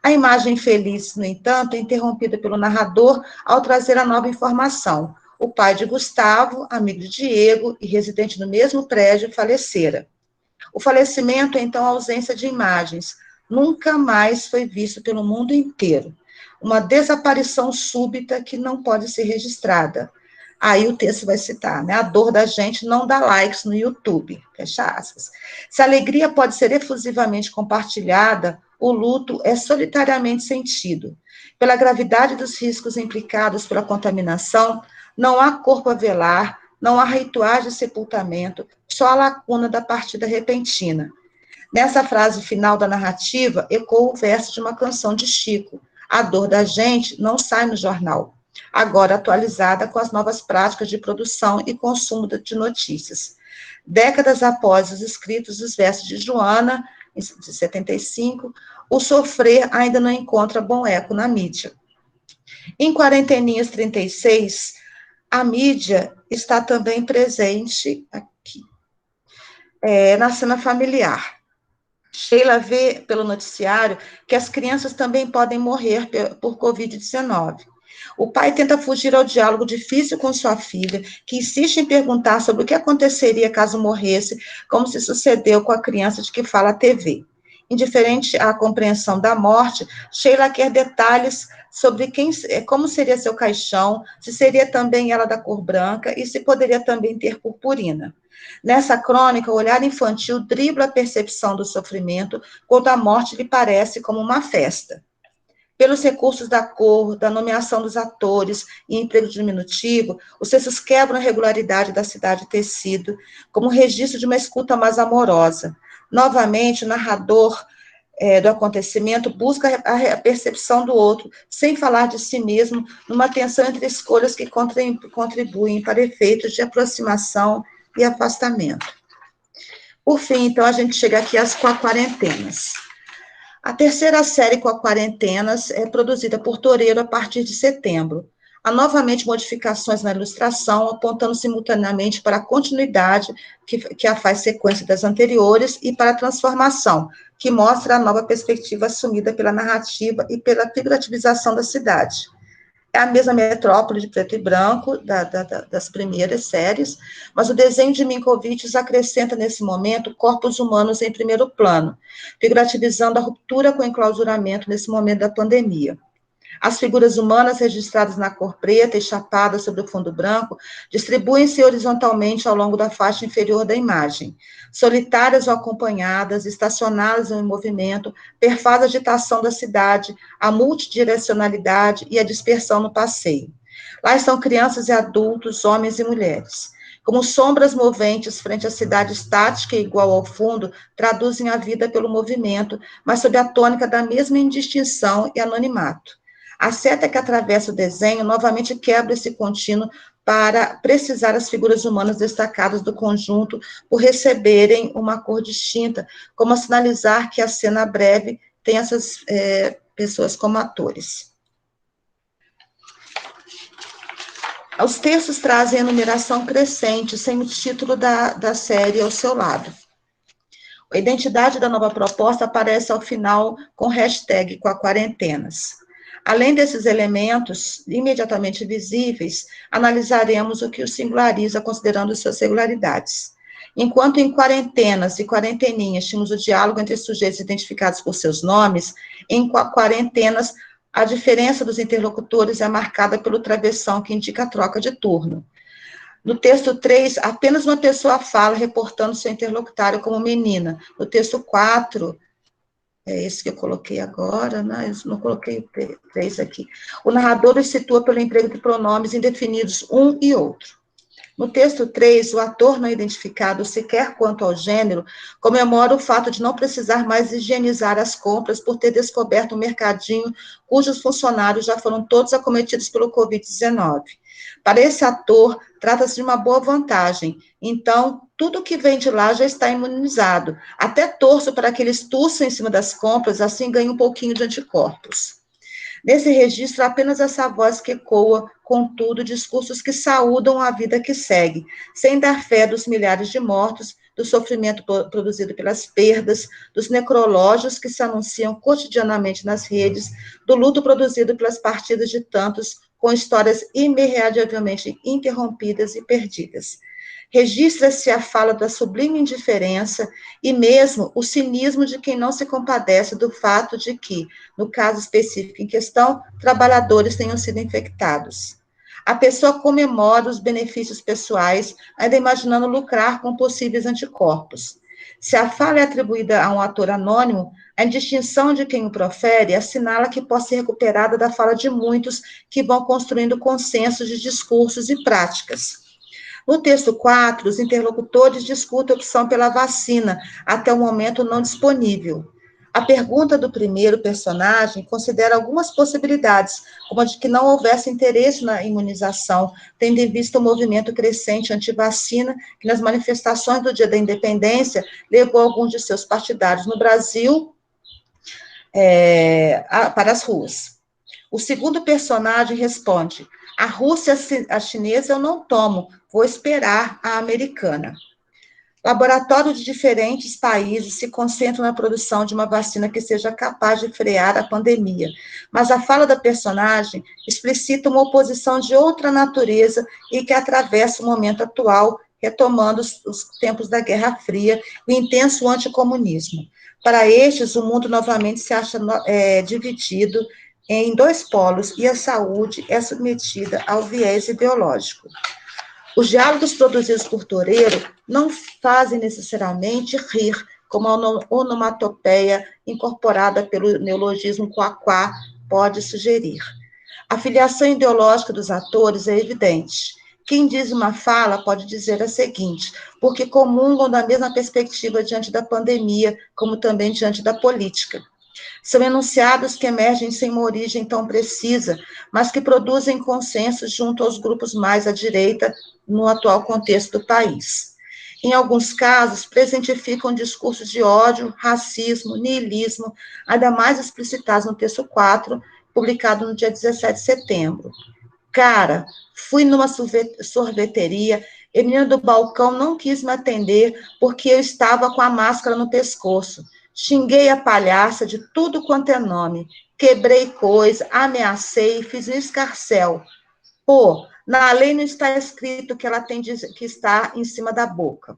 A imagem feliz, no entanto, é interrompida pelo narrador ao trazer a nova informação. O pai de Gustavo, amigo de Diego e residente no mesmo prédio, falecera. O falecimento é, então, a ausência de imagens. Nunca mais foi visto pelo mundo inteiro. Uma desaparição súbita que não pode ser registrada. Aí o texto vai citar, né? A dor da gente não dá likes no YouTube. Fecha aspas. Se a alegria pode ser efusivamente compartilhada, o luto é solitariamente sentido. Pela gravidade dos riscos implicados pela contaminação, não há corpo a velar, não há rituais de sepultamento, só a lacuna da partida repentina. Nessa frase final da narrativa, ecoa o verso de uma canção de Chico. A dor da gente não sai no jornal, agora atualizada com as novas práticas de produção e consumo de notícias. Décadas após os escritos dos versos de Joana, de 75, o sofrer ainda não encontra bom eco na mídia. Em Quarenteninhas 36, a mídia está também presente aqui, na cena familiar. Sheila vê pelo noticiário que as crianças também podem morrer por Covid-19. O pai tenta fugir ao diálogo difícil com sua filha, que insiste em perguntar sobre o que aconteceria caso morresse, como se sucedeu com a criança de que fala a TV. Indiferente à compreensão da morte, Sheila quer detalhes sobre como seria seu caixão, se seria também ela da cor branca e se poderia também ter purpurina. Nessa crônica, o olhar infantil dribla a percepção do sofrimento quando a morte lhe parece como uma festa. Pelos recursos da cor, da nomeação dos atores e emprego diminutivo, os textos quebram a regularidade da cidade tecido, como registro de uma escuta mais amorosa. Novamente, o narrador do acontecimento busca a percepção do outro, sem falar de si mesmo, numa tensão entre escolhas que contribuem para efeitos de aproximação e afastamento. Por fim, então, a gente chega aqui às quarentenas. A terceira série com a quarentenas é produzida por Toreiro a partir de setembro. Há novamente modificações na ilustração, apontando simultaneamente para a continuidade, que a faz sequência das anteriores, e para a transformação, que mostra a nova perspectiva assumida pela narrativa e pela figurativização da cidade. É a mesma metrópole de preto e branco das primeiras séries, mas o desenho de Minkovic acrescenta nesse momento corpos humanos em primeiro plano, figurativizando a ruptura com o enclausuramento nesse momento da pandemia. As figuras humanas registradas na cor preta e chapadas sobre o fundo branco distribuem-se horizontalmente ao longo da faixa inferior da imagem. Solitárias ou acompanhadas, estacionadas ou em movimento, perfaz a agitação da cidade, a multidirecionalidade e a dispersão no passeio. Lá estão crianças e adultos, homens e mulheres. Como sombras moventes frente à cidade estática e igual ao fundo, traduzem a vida pelo movimento, mas sob a tônica da mesma indistinção e anonimato. A seta que atravessa o desenho novamente quebra esse contínuo para precisar as figuras humanas destacadas do conjunto por receberem uma cor distinta, como a sinalizar que a cena breve tem essas pessoas como atores. Os textos trazem a numeração crescente, sem o título da série ao seu lado. A identidade da nova proposta aparece ao final com hashtag com a quarentenas. Além desses elementos imediatamente visíveis, analisaremos o que os singulariza considerando suas singularidades. Enquanto em quarentenas e quarenteninhas tínhamos o diálogo entre sujeitos identificados por seus nomes, em quarentenas a diferença dos interlocutores é marcada pelo travessão que indica a troca de turno. No texto 3, apenas uma pessoa fala reportando seu interlocutário como menina. No texto 4, é esse que eu coloquei agora, né? Eu não coloquei o 3 aqui. O narrador os situa pelo emprego de pronomes indefinidos, um e outro. No texto 3, o ator não identificado, sequer quanto ao gênero, comemora o fato de não precisar mais higienizar as compras por ter descoberto um mercadinho cujos funcionários já foram todos acometidos pelo Covid-19. Para esse ator, trata-se de uma boa vantagem. Então, tudo que vem de lá já está imunizado. Até torço para que eles tussem em cima das compras, assim ganhem um pouquinho de anticorpos. Nesse registro, apenas essa voz que ecoa, contudo, discursos que saúdam a vida que segue, sem dar fé dos milhares de mortos, do sofrimento produzido pelas perdas, dos necrológios que se anunciam cotidianamente nas redes, do luto produzido pelas partidas de tantos, com histórias irremediavelmente interrompidas e perdidas. Registra-se a fala da sublime indiferença e mesmo o cinismo de quem não se compadece do fato de que, no caso específico em questão, trabalhadores tenham sido infectados. A pessoa comemora os benefícios pessoais, ainda imaginando lucrar com possíveis anticorpos. Se a fala é atribuída a um ator anônimo, a indistinção de quem o profere assinala que pode ser recuperada da fala de muitos que vão construindo consensos de discursos e práticas. No texto 4, os interlocutores discutem a opção pela vacina, até o momento não disponível. A pergunta do primeiro personagem considera algumas possibilidades, como a de que não houvesse interesse na imunização, tendo em vista o movimento crescente anti-vacina, que nas manifestações do Dia da Independência levou alguns de seus partidários no Brasil para as ruas. O segundo personagem responde: a Rússia, a chinesa eu não tomo, vou esperar a americana. Laboratórios de diferentes países se concentram na produção de uma vacina que seja capaz de frear a pandemia, mas a fala da personagem explicita uma oposição de outra natureza e que atravessa o momento atual, retomando os tempos da Guerra Fria e o intenso anticomunismo. Para estes, o mundo novamente se acha dividido em dois polos e a saúde é submetida ao viés ideológico. Os diálogos produzidos por Toreiro não fazem necessariamente rir, como a onomatopeia incorporada pelo neologismo quaquá pode sugerir. A filiação ideológica dos atores é evidente. Quem diz uma fala pode dizer a seguinte, porque comungam da mesma perspectiva diante da pandemia, como também diante da política. São enunciados que emergem sem uma origem tão precisa, mas que produzem consensos junto aos grupos mais à direita no atual contexto do país. Em alguns casos, presentificam discursos de ódio, racismo, niilismo, ainda mais explicitados no texto 4, publicado no dia 17 de setembro. Cara, fui numa sorveteria e a menina do balcão não quis me atender porque eu estava com a máscara no pescoço. Xinguei a palhaça de tudo quanto é nome, quebrei coisa, ameacei, fiz um escarcéu. Pô, na lei não está escrito que ela tem que estar em cima da boca.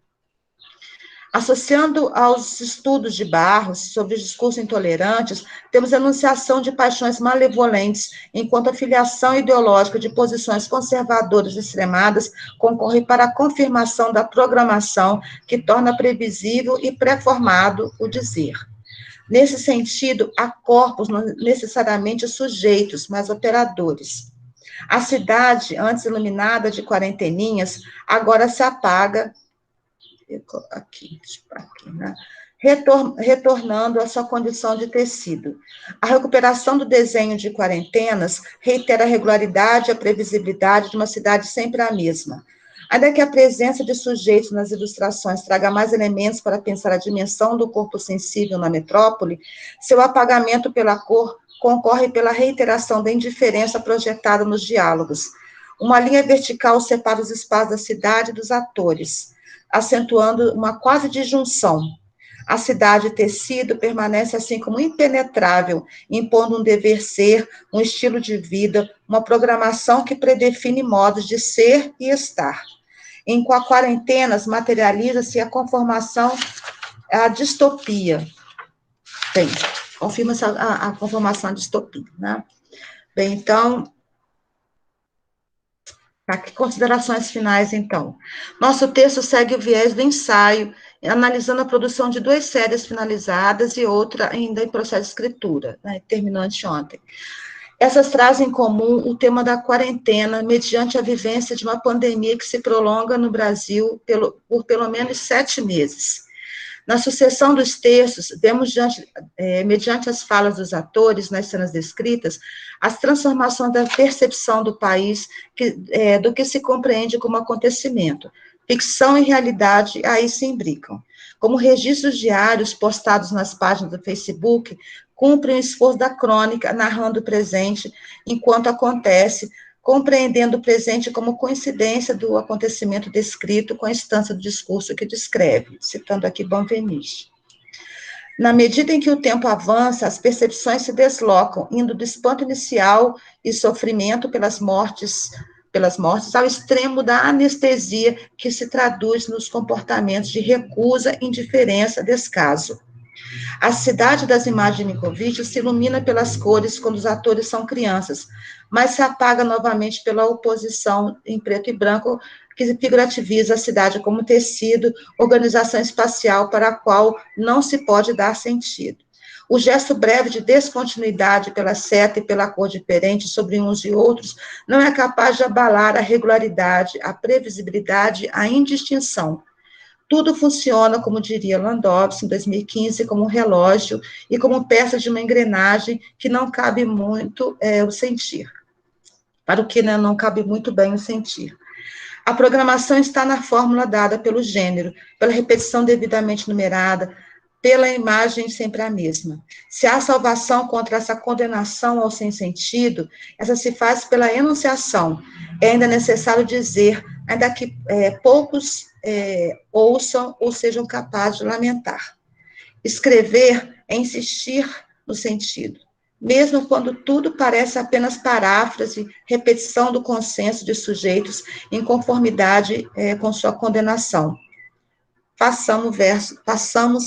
Associando aos estudos de Barros sobre os discursos intolerantes, temos a enunciação de paixões malevolentes, enquanto a filiação ideológica de posições conservadoras extremadas concorre para a confirmação da programação que torna previsível e pré-formado o dizer. Nesse sentido, há corpos não necessariamente sujeitos, mas operadores. A cidade, antes iluminada de quarenteninhas, agora se apaga, né? Retornando à sua condição de tecido. A recuperação do desenho de quarentenas reitera a regularidade e a previsibilidade de uma cidade sempre a mesma. Ainda que a presença de sujeitos nas ilustrações traga mais elementos para pensar a dimensão do corpo sensível na metrópole, seu apagamento pela cor concorre pela reiteração da indiferença projetada nos diálogos. Uma linha vertical separa os espaços da cidade dos atores, acentuando uma quase disjunção. A cidade tecido permanece assim como impenetrável, impondo um dever ser, um estilo de vida, uma programação que predefine modos de ser e estar. Em quarentenas, materializa-se a conformação, a distopia. Bem, confirma-se a conformação à distopia, né? Bem, então, aqui, considerações finais, então. Nosso texto segue o viés do ensaio, analisando a produção de 2 séries finalizadas e outra ainda em processo de escritura, né, terminou anteontem. Essas trazem em comum o tema da quarentena, mediante a vivência de uma pandemia que se prolonga no Brasil por pelo menos 7 meses. Na sucessão dos textos, vemos, mediante as falas dos atores nas cenas descritas, as transformações da percepção do país, do que se compreende como acontecimento. Ficção e realidade aí se imbricam. Como registros diários postados nas páginas do Facebook, cumprem o esforço da crônica, narrando o presente enquanto acontece, compreendendo o presente como coincidência do acontecimento descrito com a instância do discurso que descreve, citando aqui Benveniste. Na medida em que o tempo avança, as percepções se deslocam, indo do espanto inicial e sofrimento pelas mortes ao extremo da anestesia que se traduz nos comportamentos de recusa, indiferença, descaso. A cidade das imagens de Nikovich se ilumina pelas cores quando os atores são crianças, mas se apaga novamente pela oposição em preto e branco que figurativiza a cidade como tecido, organização espacial para a qual não se pode dar sentido. O gesto breve de descontinuidade pela seta e pela cor diferente sobre uns e outros não é capaz de abalar a regularidade, a previsibilidade, a indistinção. Tudo funciona, como diria Landowski, em 2015, como um relógio e como peça de uma engrenagem que não cabe muito o sentir. Para o que não cabe muito bem o sentir. A programação está na fórmula dada pelo gênero, pela repetição devidamente numerada, pela imagem sempre a mesma. Se há salvação contra essa condenação ao sem sentido, essa se faz pela enunciação. É ainda necessário dizer, ainda que poucos ouçam ou sejam capazes de lamentar. Escrever é insistir no sentido, mesmo quando tudo parece apenas paráfrase, repetição do consenso de sujeitos em conformidade com sua condenação. Passamos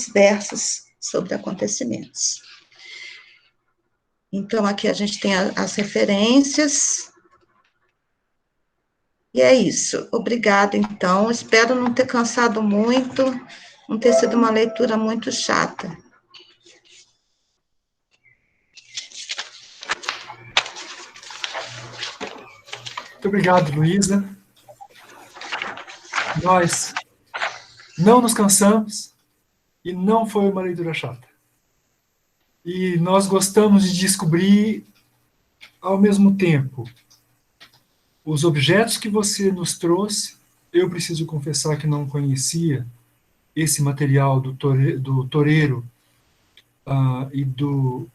versos sobre acontecimentos. Então, aqui a gente tem as referências. E é isso. Obrigada, então. Espero não ter cansado muito, não ter sido uma leitura muito chata. Muito obrigado, Luísa. Nós não nos cansamos e não foi uma leitura chata. E nós gostamos de descobrir, ao mesmo tempo, os objetos que você nos trouxe. Eu preciso confessar que não conhecia esse material do Toreiro e do...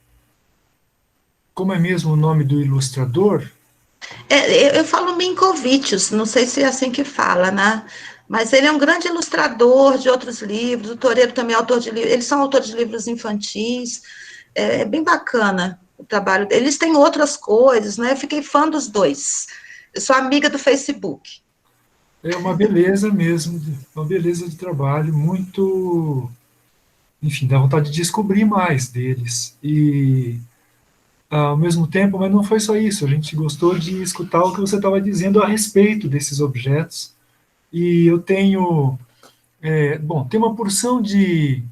Como é mesmo o nome do ilustrador? Eu falo Minkovicius, não sei se é assim que fala, né? Mas ele é um grande ilustrador de outros livros, o Toreiro também é autor de livros, eles são autores de livros infantis, é bem bacana o trabalho deles. Eles têm outras coisas, né? Eu fiquei fã dos dois. Eu sou amiga do Facebook. É uma beleza mesmo, uma beleza de trabalho, muito... Enfim, dá vontade de descobrir mais deles. E, ao mesmo tempo, mas não foi só isso, a gente gostou de escutar o que você estava dizendo a respeito desses objetos. E eu tenho... tem uma porção de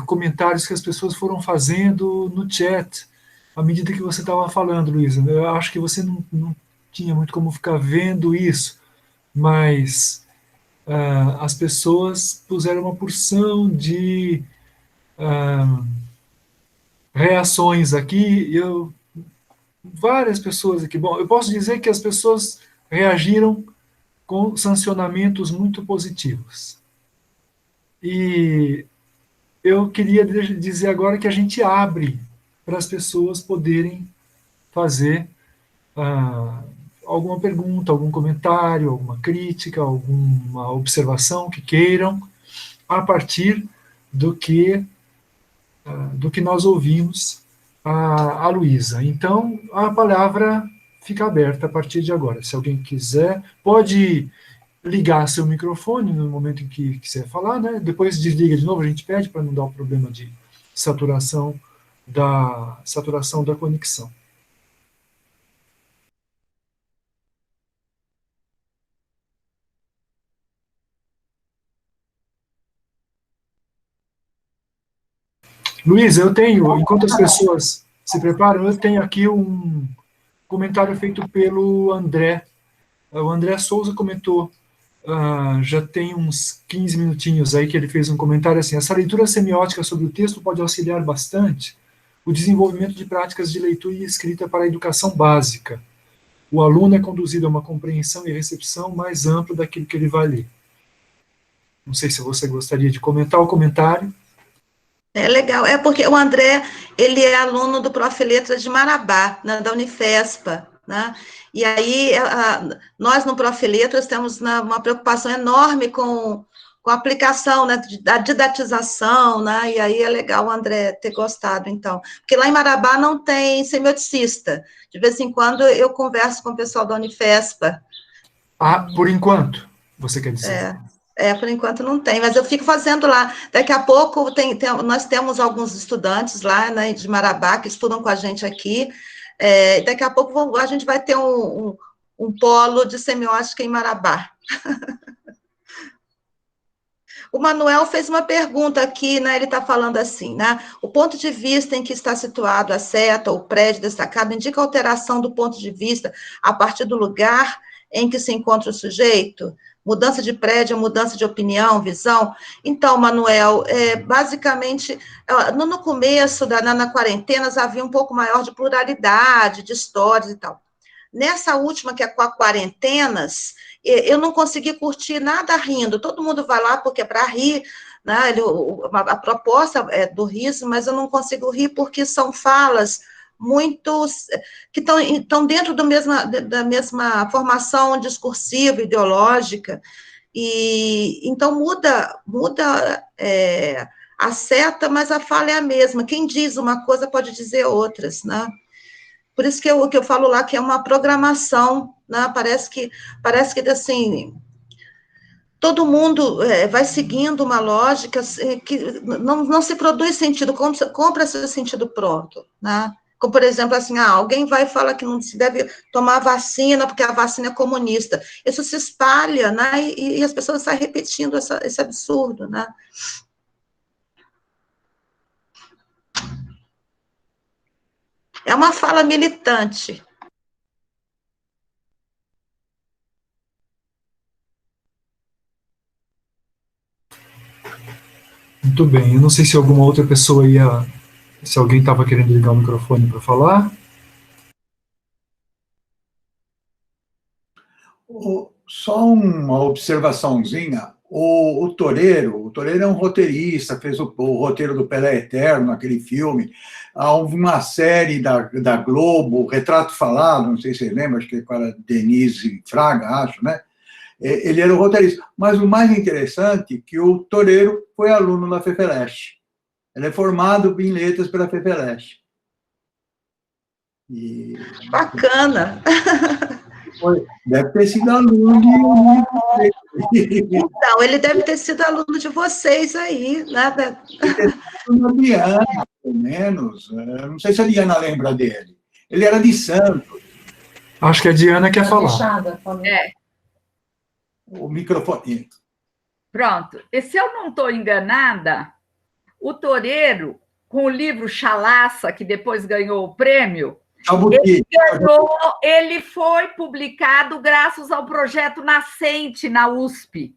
comentários que as pessoas foram fazendo no chat, à medida que você estava falando, Luísa. Eu acho que você não tinha muito como ficar vendo isso, mas as pessoas puseram uma porção de reações aqui, várias pessoas aqui. Bom, eu posso dizer que as pessoas reagiram com sancionamentos muito positivos. E eu queria dizer agora que a gente abre para as pessoas poderem fazer alguma pergunta, algum comentário, alguma crítica, alguma observação que queiram, a partir do que nós ouvimos a Luísa. Então, a palavra fica aberta a partir de agora. Se alguém quiser, pode ligar seu microfone no momento em que quiser falar, né? Depois desliga de novo, a gente pede para não dar o problema de saturação da conexão. Luísa, eu tenho, enquanto as pessoas se preparam, eu tenho aqui um comentário feito pelo André. O André Souza comentou, já tem uns 15 minutinhos aí que ele fez um comentário assim: essa leitura semiótica sobre o texto pode auxiliar bastante o desenvolvimento de práticas de leitura e escrita para a educação básica. o aluno é conduzido a uma compreensão e recepção mais ampla daquilo que ele vai ler. Não sei se você gostaria de comentar o comentário. É legal, é porque o André, ele é aluno do Prof. Letras de Marabá, né, da Unifespa, né? E aí, nós no Prof. Letras temos uma preocupação enorme com a aplicação, né, da didatização, né? E aí é legal o André ter gostado, então. Porque lá em Marabá não tem semioticista. De vez em quando eu converso com o pessoal da Unifespa. Ah, por enquanto, você quer dizer? Por enquanto não tem, mas eu fico fazendo lá. Daqui a pouco nós temos alguns estudantes lá, né, de Marabá, que estudam com a gente aqui. Daqui a pouco a gente vai ter um polo de semiótica em Marabá. O Manuel fez uma pergunta aqui, né, ele está falando assim, né, o ponto de vista em que está situado a seta ou prédio destacado indica alteração do ponto de vista a partir do lugar em que se encontra o sujeito? Mudança de prédio, mudança de opinião, visão? Então, Manuel, basicamente, no começo, na quarentena, havia um pouco maior de pluralidade, de histórias e tal. Nessa última, que é com a quarentenas, eu não consegui curtir nada rindo. Todo mundo vai lá porque é para rir, né? A proposta é do riso, mas eu não consigo rir porque são falas que estão dentro da mesma formação discursiva, ideológica, e então muda a seta, mas a fala é a mesma. Quem diz uma coisa pode dizer outras, né? Por isso que eu falo lá que é uma programação, né? Parece que assim, todo mundo vai seguindo uma lógica que não se produz sentido, compra-se sentido pronto, né? Como, por exemplo, assim, alguém vai e fala que não se deve tomar vacina porque a vacina é comunista. Isso se espalha, né? E as pessoas estão repetindo esse absurdo, né? É uma fala militante. Muito bem, eu não sei se alguma outra pessoa se alguém estava querendo ligar o microfone para falar. Só uma observaçãozinha, o Toreiro é um roteirista, fez o roteiro do Pelé Eterno, aquele filme, há uma série da Globo, Retrato Falado, não sei se você lembra, acho que é com a Denise Fraga, acho, né? Ele era o roteirista. Mas o mais interessante é que o Toreiro foi aluno da FEFELESH. Ele é formado em letras pela FEFELESH. Bacana! Deve ter sido aluno Então, ele deve ter sido aluno de vocês aí, né? Da Diana, pelo menos. Não sei se a Diana lembra dele. Ele era de Santos. Acho que a Diana quer falar. O microfone. Pronto. E se eu não estou enganada, o Toreiro, com o livro Chalaça, que depois ganhou o prêmio, ele foi publicado graças ao projeto Nascente na USP.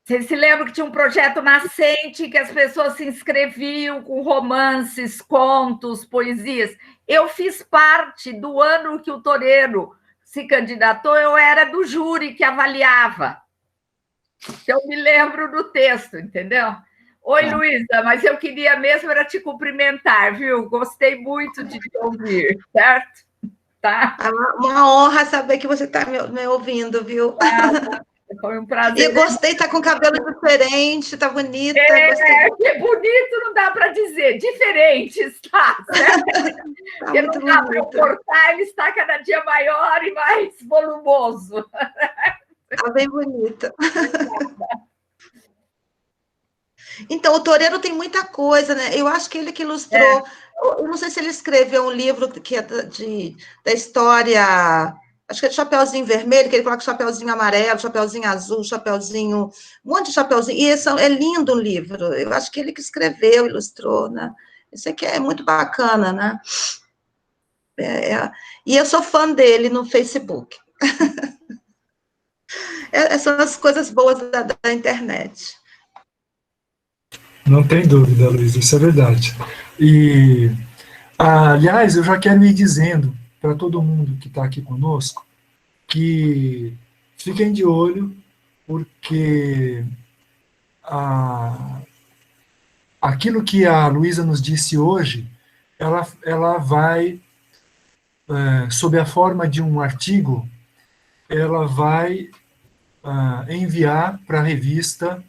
Vocês se lembram que tinha um projeto Nascente que as pessoas se inscreviam com romances, contos, poesias? Eu fiz parte do ano que o Toreiro se candidatou, eu era do júri que avaliava. Eu me lembro do texto, entendeu? Oi, Luísa, mas eu queria mesmo era te cumprimentar, viu? Gostei muito de te ouvir, certo? Tá? É uma honra saber que você está me ouvindo, viu? Foi um prazer. E eu gostei, está com cabelo diferente, está bonita. Que bonito não dá para dizer, diferente está, certo? Porque não dá para eu cortar, ele está cada dia maior e mais volumoso. Está bem bonita. Então, o Toreiro tem muita coisa, né? Eu acho que ele que ilustrou. Eu não sei se ele escreveu um livro que é da história. Acho que é de Chapeuzinho Vermelho, que ele coloca Chapeuzinho Amarelo, Chapeuzinho Azul, Chapeuzinho. Um monte de Chapeuzinho. E esse é lindo o livro. Eu acho que ele que escreveu, ilustrou, né? Isso aqui é muito bacana, né? E eu sou fã dele no Facebook. São as coisas boas da internet. Não tem dúvida, Luiz, isso é verdade. E, aliás, eu já quero ir dizendo para todo mundo que está aqui conosco que fiquem de olho, porque aquilo que a Luísa nos disse hoje, ela vai, sob a forma de um artigo, ela vai enviar para a revista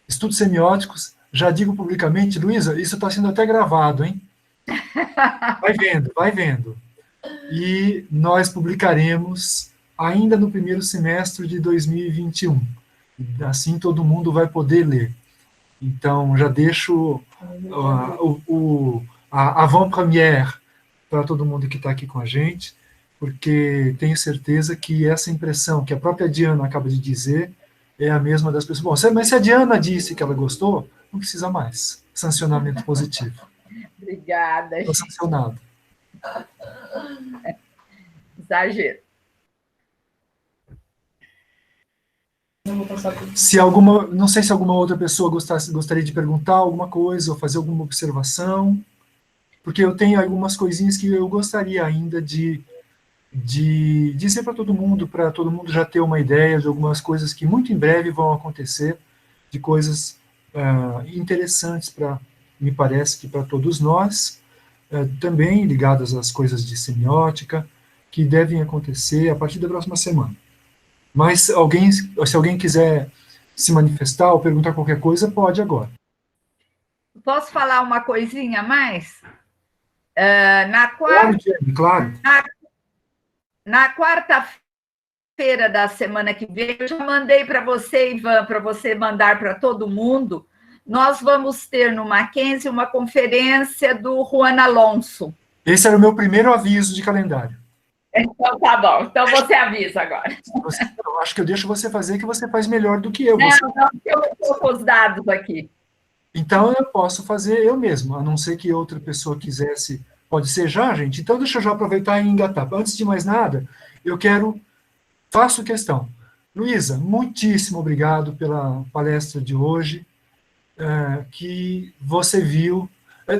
Estudos Semióticos. Já digo publicamente, Luísa, isso está sendo até gravado, hein? Vai vendo. E nós publicaremos ainda no primeiro semestre de 2021. Assim todo mundo vai poder ler. Então, já deixo a avant-première para todo mundo que está aqui com a gente, porque tenho certeza que essa impressão que a própria Diana acaba de dizer é a mesma das pessoas. Bom, mas se a Diana disse que ela gostou, não precisa mais. Sancionamento positivo. Obrigada. Estou sancionado. Exagero. Não sei se alguma outra pessoa gostaria de perguntar alguma coisa ou fazer alguma observação, porque eu tenho algumas coisinhas que eu gostaria ainda de dizer para todo mundo já ter uma ideia de algumas coisas que muito em breve vão acontecer, de coisas interessantes, me parece que para todos nós, também ligadas às coisas de semiótica, que devem acontecer a partir da próxima semana. Mas se alguém quiser se manifestar ou perguntar qualquer coisa, pode agora. Posso falar uma coisinha a mais? Claro. Na quarta-feira da semana que vem, eu já mandei para você, Ivan, para você mandar para todo mundo, nós vamos ter no Mackenzie uma conferência do Juan Alonso. Esse era o meu primeiro aviso de calendário. Então tá bom, então você avisa agora. Eu acho que eu deixo você fazer, que você faz melhor do que eu. Não, eu estou com os dados aqui. Então eu posso fazer eu mesmo, a não ser que outra pessoa quisesse. Pode ser já, gente? Então deixa eu já aproveitar e engatar. Antes de mais nada, faço questão. Luísa, muitíssimo obrigado pela palestra de hoje, que você viu.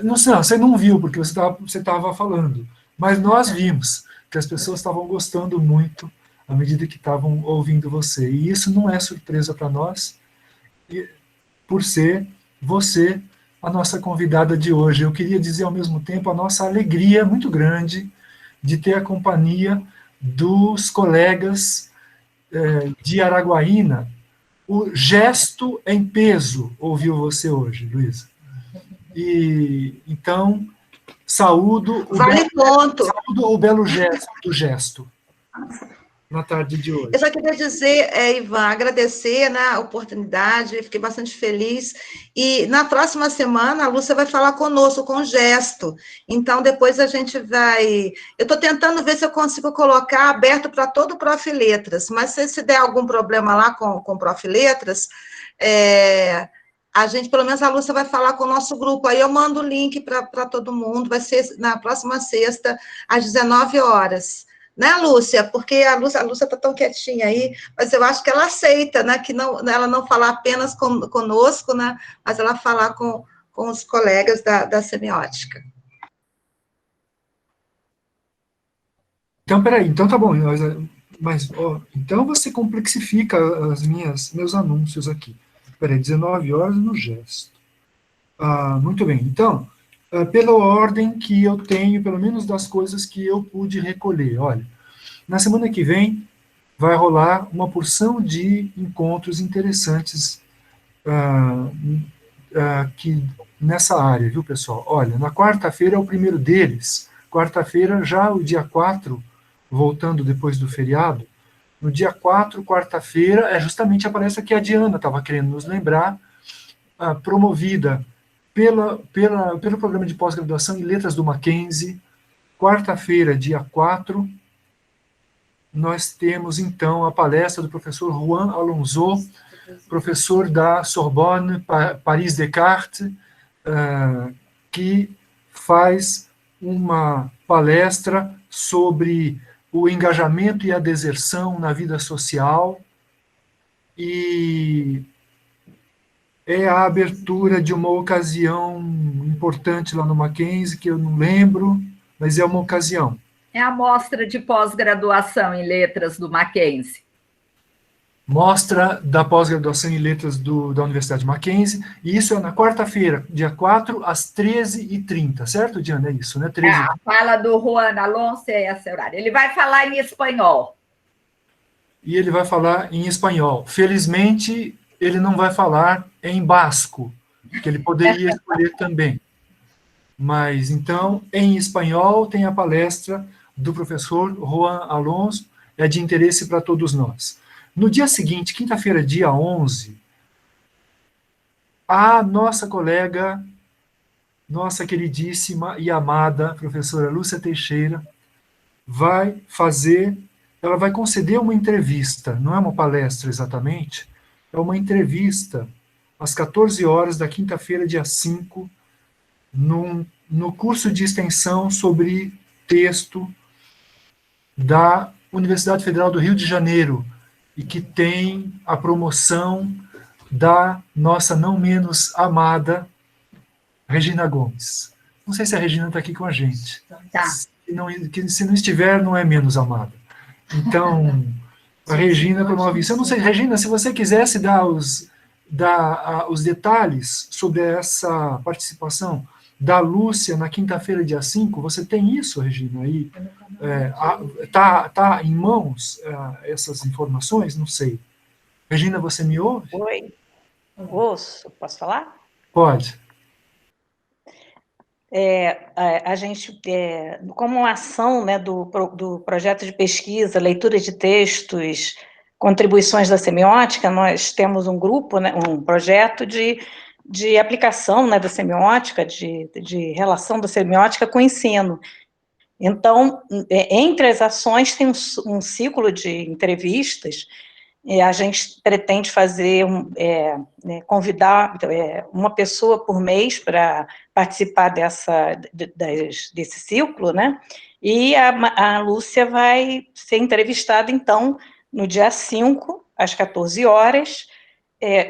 Não, você não viu, porque você estava falando, mas nós vimos que as pessoas estavam gostando muito à medida que estavam ouvindo você. E isso não é surpresa para nós, por ser você a nossa convidada de hoje. Eu queria dizer ao mesmo tempo a nossa alegria muito grande de ter a companhia dos colegas de Araguaína. O Gesto em Peso ouviu você hoje, Luísa. E então saúdo o belo gesto do Gesto na tarde de hoje. Eu só queria dizer, Ivan, agradecer, né, a oportunidade, fiquei bastante feliz, e na próxima semana a Lúcia vai falar conosco, com o Gesto, então depois a gente vai, eu estou tentando ver se eu consigo colocar aberto para todo o Prof. Letras, mas se der algum problema lá com o Prof. Letras, a gente, pelo menos a Lúcia vai falar com o nosso grupo, aí eu mando o link para todo mundo, vai ser na próxima sexta, às 19 horas. Né, Lúcia? Porque a Lúcia está tão quietinha aí, mas eu acho que ela aceita, né, que ela não falar apenas conosco, né, mas ela falar com os colegas da semiótica. Então, peraí, então tá bom, mas então você complexifica meus anúncios aqui. Peraí, 19 horas no Gesto. Muito bem, então, pela ordem que eu tenho, pelo menos das coisas que eu pude recolher, olha, na semana que vem vai rolar uma porção de encontros interessantes nessa área, viu, pessoal? Olha, na quarta-feira é o primeiro deles, quarta-feira, já o dia 4, voltando depois do feriado, no dia 4, quarta-feira, justamente a palestra que a Diana estava querendo nos lembrar, promovida pelo programa de pós-graduação em Letras do Mackenzie. Quarta-feira, dia 4, nós temos, então, a palestra do professor Juan Alonso, professor da Sorbonne, Paris Descartes, que faz uma palestra sobre o engajamento e a deserção na vida social, e é a abertura de uma ocasião importante lá no Mackenzie, que eu não lembro, mas é uma ocasião. É a mostra de pós-graduação em letras do Mackenzie. Mostra da pós-graduação em letras da Universidade Mackenzie, e isso é na quarta-feira, dia 4, às 13h30, certo, Diana? É isso, né? 13 A fala do Juan Alonso é esse horário. Ele vai falar em espanhol. E ele vai falar em espanhol. Felizmente, ele não vai falar em basco, que ele poderia escolher também. Mas, então, em espanhol, tem a palestra do professor Juan Alonso, é de interesse para todos nós. No dia seguinte, quinta-feira, dia 11, a nossa colega, nossa queridíssima e amada professora Lúcia Teixeira, ela vai conceder uma entrevista, não é uma palestra exatamente, é uma entrevista às 14 horas da quinta-feira, dia 5, no curso de extensão sobre texto da Universidade Federal do Rio de Janeiro, e que tem a promoção da nossa não menos amada Regina Gomes. Não sei se a Regina está aqui com a gente. Tá. Se não estiver, não é menos amada. Então, a Regina promove isso. Eu não sei, Regina, se você quisesse dar os detalhes sobre essa participação da Lúcia na quinta-feira, dia 5, você tem isso, Regina, aí? Tá em mãos essas informações? Não sei. Regina, você me ouve? Oi, ouço. Posso falar? Pode. A gente, como uma ação, né, do projeto de pesquisa, leitura de textos, contribuições da semiótica, nós temos um grupo, né, um projeto de aplicação, né, da semiótica, de relação da semiótica com o ensino. Então, entre as ações tem um ciclo de entrevistas, e a gente pretende fazer, convidar uma pessoa por mês para participar desse ciclo, né? E a Lúcia vai ser entrevistada, então, no dia 5, às 14 horas,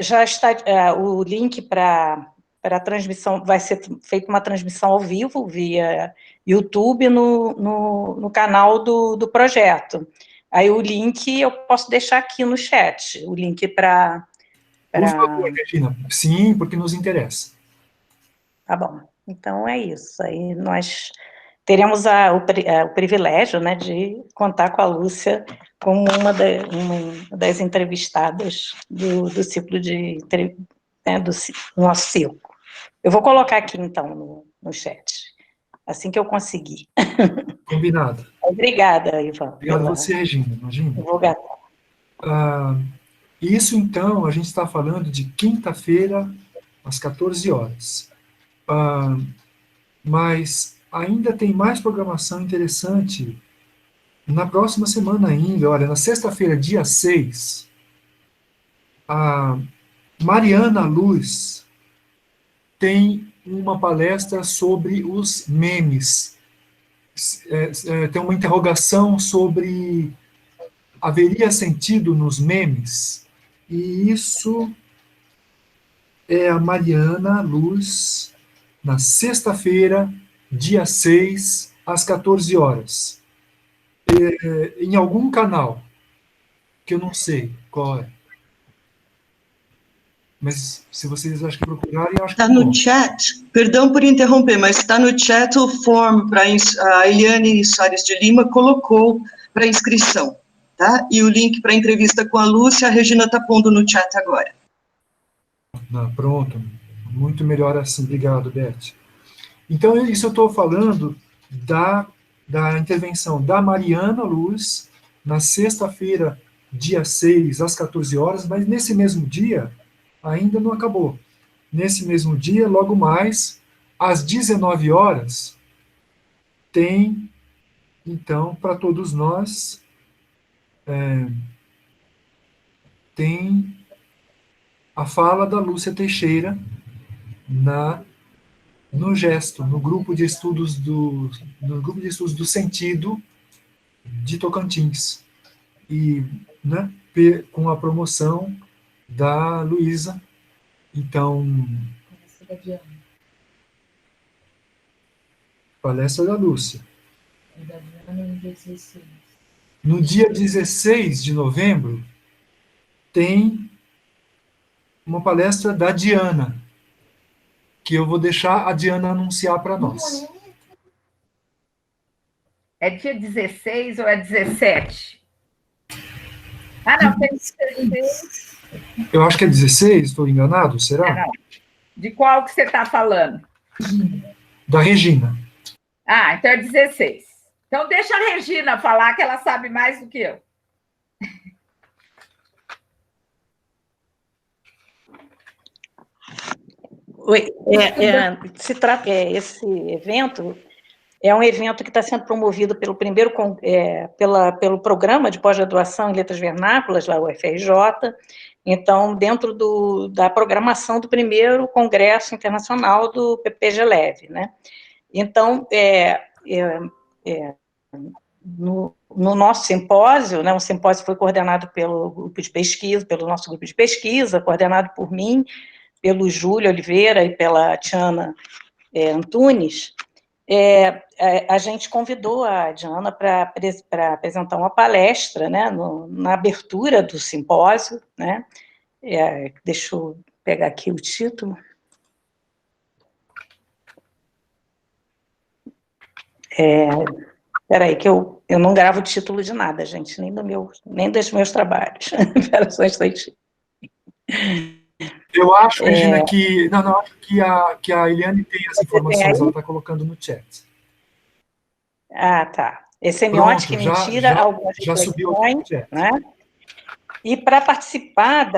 já está o link para a transmissão, vai ser feita uma transmissão ao vivo, via YouTube, no canal do projeto. Aí o link eu posso deixar aqui no chat, o link para... Por favor, Regina. Sim, porque nos interessa. Tá bom, então é isso. Aí nós teremos o privilégio, né, de contar com a Lúcia como uma das entrevistadas do ciclo do nosso ciclo. Eu vou colocar aqui, então, no chat, assim que eu conseguir. Combinado. Obrigada, Ivan. Obrigado a você, Regina. Imagina. Divulgação. Isso, então, a gente está falando de quinta-feira, às 14 horas. Mas ainda tem mais programação interessante na próxima semana ainda. Olha, na sexta-feira, dia 6, a Mariana Luz tem uma palestra sobre os memes. Tem uma interrogação sobre haveria sentido nos memes, e isso é a Mariana Luz, na sexta-feira, dia 6, às 14 horas. Em algum canal, que eu não sei qual é. Mas se vocês acham que procurarem, eu acho que está no chat, perdão por interromper, mas está no chat o form para a Eliane Soares de Lima colocou para inscrição, tá? E o link para a entrevista com a Lúcia, a Regina está pondo no chat agora. Pronto, muito melhor assim, obrigado, Beth. Então, isso eu estou falando da intervenção da Mariana Luz, na sexta-feira, dia 6, às 14 horas, mas nesse mesmo dia, ainda não acabou. Nesse mesmo dia, logo mais, às 19 horas, tem, então, para todos nós, tem a fala da Lúcia Teixeira no Gesto, no grupo de estudos do sentido de Tocantins, e, né, com a promoção da Luísa. Então, palestra da Lúcia. No dia 16 de novembro, tem uma palestra da Diana, que eu vou deixar a Diana anunciar para nós. É dia 16 ou é 17? Ah, não, tem 16. Eu acho que é 16, estou enganado, será? Não. De qual que você está falando? Da Regina. Ah, então é 16. Então deixa a Regina falar, que ela sabe mais do que eu. Oi, esse evento é um evento que está sendo promovido pelo pelo programa de pós-graduação em Letras Vernáculas, da UFRJ, então, dentro da programação do primeiro Congresso Internacional do PPGLEV, né? Então, no nosso simpósio, né, o simpósio foi coordenado pelo grupo de pesquisa, pelo nosso grupo de pesquisa, coordenado por mim, pelo Júlio Oliveira e pela Tiana Antunes. A gente convidou a Diana para apresentar uma palestra, né, na abertura do simpósio, né? Deixa eu pegar aqui o título. Espera aí, que eu não gravo o título de nada, gente, nem dos meus trabalhos. Espera só um instantinho. Eu acho, Regina, que... Não, acho que a Eliane tem as informações, ela está colocando no chat. Ah, tá. Semiótica e mentira, algumas já subiu aqui no chat. Né? E para participar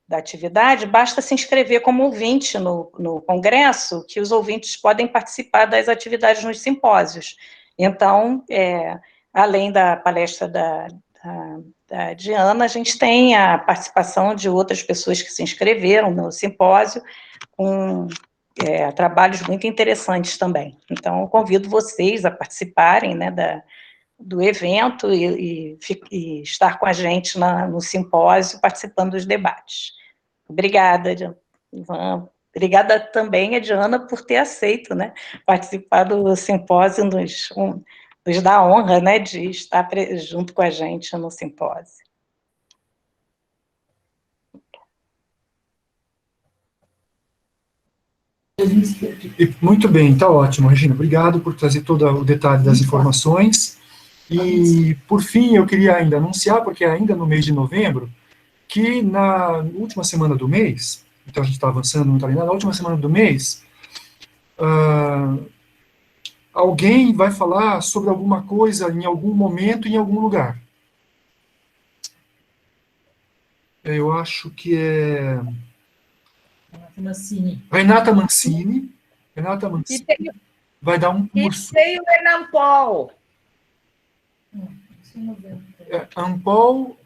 da atividade, basta se inscrever como ouvinte no congresso, que os ouvintes podem participar das atividades nos simpósios. Então, além da palestra da Diana, a gente tem a participação de outras pessoas que se inscreveram no simpósio, com trabalhos muito interessantes também. Então, convido vocês a participarem, né, do evento e estar com a gente no simpósio, participando dos debates. Obrigada, Ivan. Obrigada também a Diana por ter aceito, né, participar do simpósio, nos dá a honra, né, de estar junto com a gente no simpósio. Muito bem, está ótimo, Regina. Obrigado por trazer todo o detalhe das informações. E, por fim, eu queria ainda anunciar, porque ainda no mês de novembro, que na última semana do mês, então a gente está avançando, não está nada, na última semana do mês, alguém vai falar sobre alguma coisa em algum momento, em algum lugar. Eu acho que é... Renata Mancini vai dar um curso. E tem o Hernan Paul. Ampol...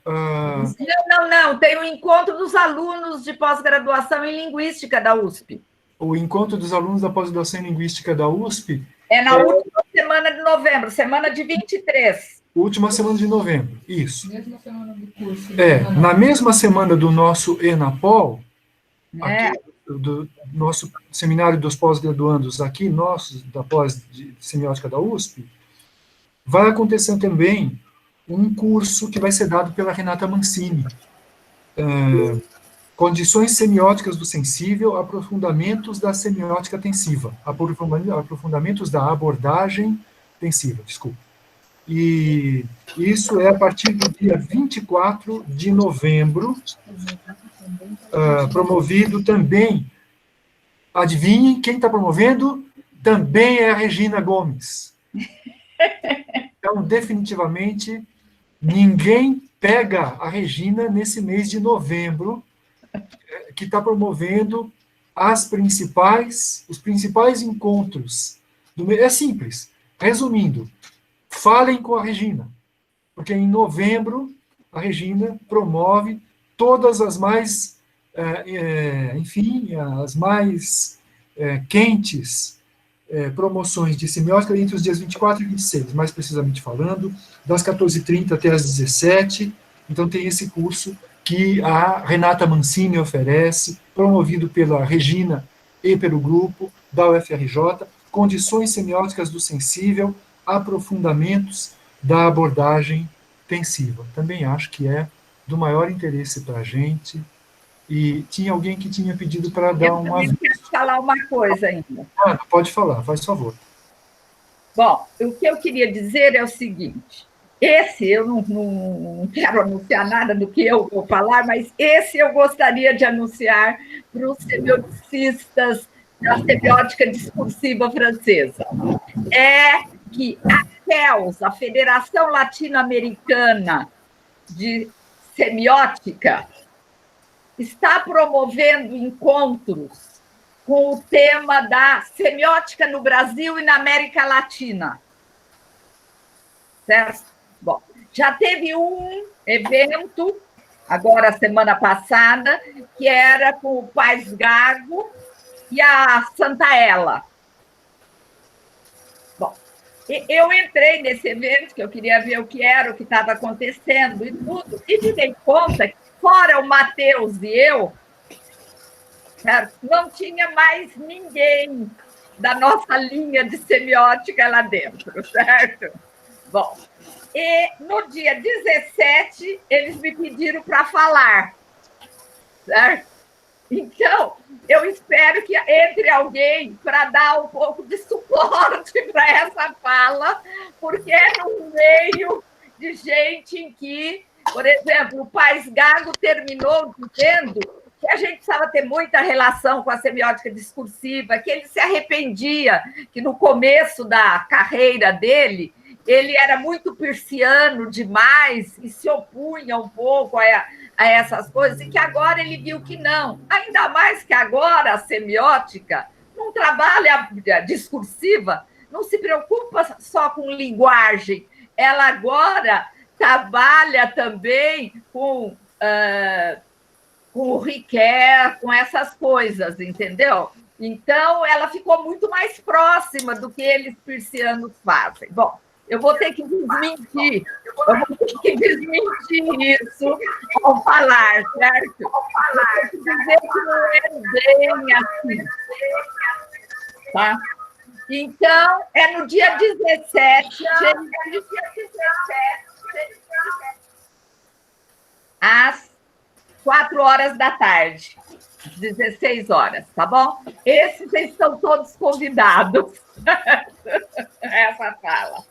Não, tem o encontro dos alunos de pós-graduação em Linguística da USP. O encontro dos alunos da pós-graduação em Linguística da USP... na última semana de novembro, semana de 23. Última semana de novembro, isso. Mesma semana do curso. Na mesma semana do nosso ENAPOL, aqui, do nosso seminário dos pós-graduandos aqui, nossos, da pós de semiótica da USP, vai acontecer também um curso que vai ser dado pela Renata Mancini, Condições Semióticas do Sensível, Aprofundamentos da Semiótica Tensiva, Aprofundamentos da Abordagem Tensiva, desculpa. E isso é a partir do dia 24 de novembro, promovido também, adivinhem, quem está promovendo? Também é a Regina Gomes. Então, definitivamente, ninguém pega a Regina nesse mês de novembro, que está promovendo os principais encontros. É simples, resumindo, falem com a Regina, porque em novembro a Regina promove todas as mais, as mais quentes promoções de semiótica entre os dias 24 e 26, mais precisamente falando, das 14h30 até as 17h. Então tem esse curso que a Renata Mancini oferece, promovido pela Regina e pelo grupo da UFRJ, condições semióticas do sensível, aprofundamentos da abordagem tensiva. Também acho que é do maior interesse para a gente. E tinha alguém que tinha pedido para dar uma... Eu quero falar uma coisa ainda. Pode falar, faz favor. Bom, o que eu queria dizer é o seguinte, eu não quero anunciar nada do que eu vou falar, mas esse eu gostaria de anunciar para os semioticistas da semiótica discursiva francesa. É que a FELS, a Federação Latino-Americana de Semiótica, está promovendo encontros com o tema da semiótica no Brasil e na América Latina. Certo? Bom, já teve um evento, agora semana passada, que era com o Paz Gago e a Santaella. Bom, eu entrei nesse evento, que eu queria ver o que era, o que estava acontecendo e tudo, e me dei conta que, fora o Matheus e eu, certo? Não tinha mais ninguém da nossa linha de semiótica lá dentro, certo? Bom, e no dia 17, eles me pediram para falar, certo? Então, eu espero que entre alguém para dar um pouco de suporte para essa fala, porque é no meio de gente em que, por exemplo, o Paz Gago terminou dizendo que a gente precisava ter muita relação com a semiótica discursiva, que ele se arrependia, que no começo da carreira dele, ele era muito peirciano demais e se opunha um pouco a essas coisas, e que agora ele viu que não. Ainda mais que agora a semiótica não trabalha discursiva, não se preocupa só com linguagem, ela agora trabalha também com o Ricoeur, com essas coisas, entendeu? Então, ela ficou muito mais próxima do que eles peircianos fazem. Bom, eu vou ter que desmentir isso ao falar, certo? Eu tenho que dizer que não é bem assim. Tá? Então, é no dia 17, às 4 horas da tarde, 16 horas, tá bom? Esses estão todos convidados. Essa fala.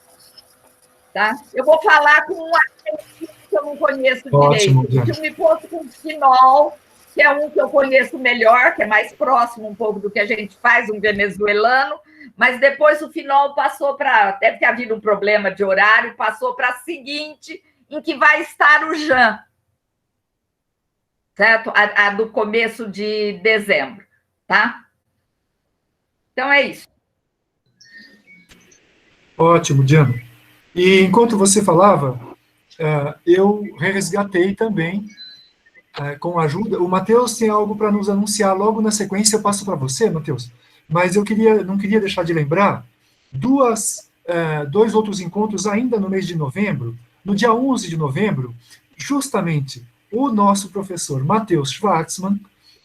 Tá? Eu vou falar com um artista que eu não conheço direito. Eu me posto com o Finol, que é um que eu conheço melhor, que é mais próximo um pouco do que a gente faz, um venezuelano, mas depois o Finol passou para... Deve ter havido um problema de horário, passou para a seguinte, em que vai estar o Jean, certo? A do começo de dezembro, tá? Então, é isso. Ótimo, Diana. E enquanto você falava, eu resgatei também, com a ajuda, o Matheus tem algo para nos anunciar logo na sequência, eu passo para você, Matheus, mas eu não queria deixar de lembrar dois outros encontros ainda no mês de novembro. No dia 11 de novembro, justamente, o nosso professor Matheus Schwartzman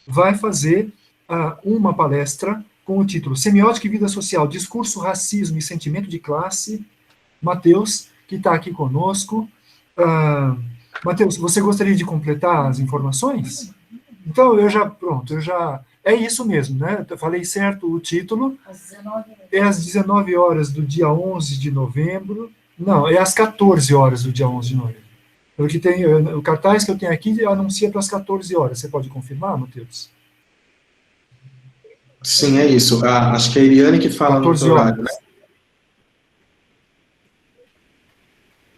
vai fazer uma palestra com o título Semiótica e Vida Social, Discurso, Racismo e Sentimento de Classe. Matheus, que está aqui conosco. Matheus, você gostaria de completar as informações? Então, é isso mesmo, né? Eu falei certo o título. É às 19 horas do dia 11 de novembro. Não, é às 14 horas do dia 11 de novembro. O cartaz que eu tenho aqui anuncia para as 14 horas. Você pode confirmar, Matheus? Sim, é isso. Acho que é a Eliane que fala no horário, né?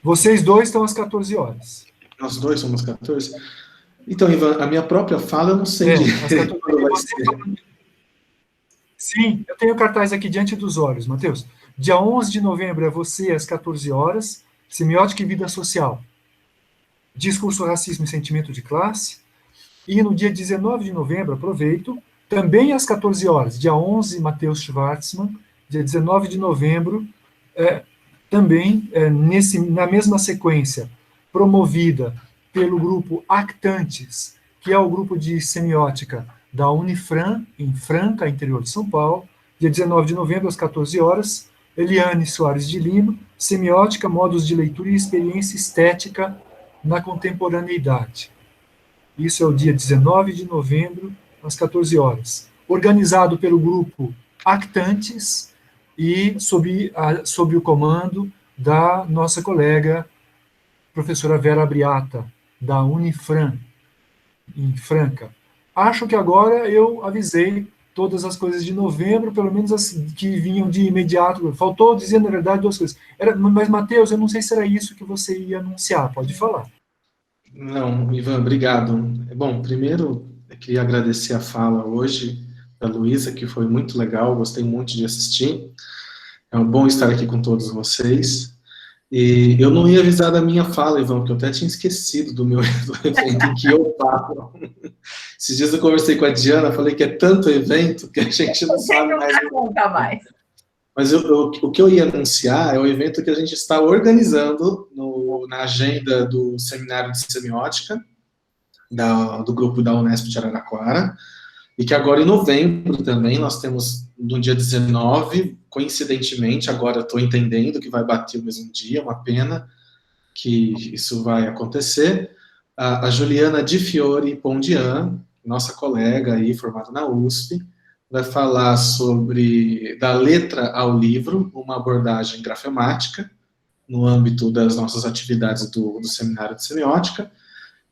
Vocês dois estão às 14 horas. Nós dois somos 14? Então, Ivan, a minha própria fala, eu não sei quando vai ser. Sim, eu tenho o cartaz aqui diante dos olhos, Matheus. Dia 11 de novembro é você às 14 horas, Semiótica e Vida Social. Discurso, Racismo e Sentimento de Classe. E no dia 19 de novembro, aproveito, também às 14 horas, dia 11, Matheus Schwartzman, dia 19 de novembro, também na mesma sequência, promovida pelo grupo Actantes, que é o grupo de semiótica da Unifran, em Franca, interior de São Paulo, dia 19 de novembro, às 14 horas, Eliane Soares de Lima, Semiótica, Modos de Leitura e Experiência Estética na Contemporaneidade. Isso é o dia 19 de novembro, às 14 horas. Organizado pelo grupo Actantes e sob o comando da nossa colega, professora Vera Briata, da Unifran, em Franca. Acho que agora eu avisei todas as coisas de novembro, pelo menos as que vinham de imediato. Faltou dizer, na verdade, duas coisas. Mas, Matheus, eu não sei se era isso que você ia anunciar. Pode falar. Não, Ivan, obrigado. Bom, primeiro, eu queria agradecer a fala hoje da Luísa, que foi muito legal, gostei muito de assistir. É bom estar aqui com todos vocês. E eu não ia avisar da minha fala, Ivan, porque eu até tinha esquecido do meu evento em que eu falo. Esses dias eu conversei com a Diana, falei que é tanto evento que a gente não sabe mais. Mas o que eu ia anunciar é o evento que a gente está organizando na agenda do Seminário de Semiótica, do grupo da Unesp de Araraquara, e que agora em novembro também nós temos, no dia 19, coincidentemente, agora eu estou entendendo que vai bater o mesmo dia, uma pena que isso vai acontecer, a Juliana Di Fiore Pondian, nossa colega aí, formada na USP, vai falar sobre da letra ao livro, uma abordagem grafemática, no âmbito das nossas atividades do Seminário de Semiótica,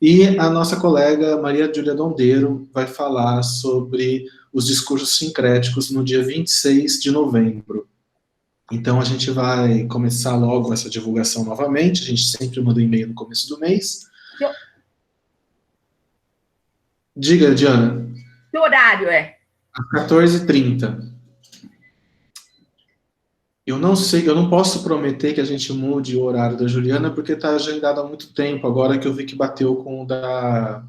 e a nossa colega Maria Júlia Dondeiro vai falar sobre os discursos sincréticos no dia 26 de novembro. Então, a gente vai começar logo essa divulgação novamente, a gente sempre manda um e-mail no começo do mês. Diga, Diana. Que horário é? Às 14h30. Eu não sei, eu não posso prometer que a gente mude o horário da Juliana, porque está agendado há muito tempo, agora que eu vi que bateu com o da...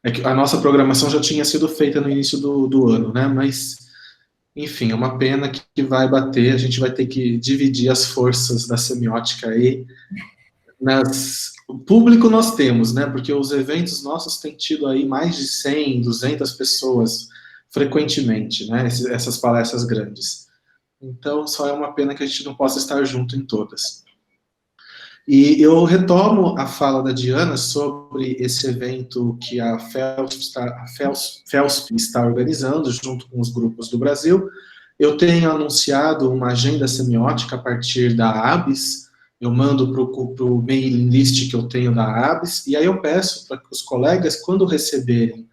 É que a nossa programação já tinha sido feita no início do ano, né? Mas, enfim, é uma pena que vai bater, a gente vai ter que dividir as forças da semiótica aí. O público nós temos, né? Porque os eventos nossos têm tido aí mais de 100, 200 pessoas frequentemente, né? Essas palestras grandes. Então, só é uma pena que a gente não possa estar junto em todas. E eu retomo a fala da Diana sobre esse evento que a FELSP está organizando, junto com os grupos do Brasil. Eu tenho anunciado uma agenda semiótica a partir da ABS, eu mando para o mailing list que eu tenho da ABS, e aí eu peço para que os colegas, quando receberem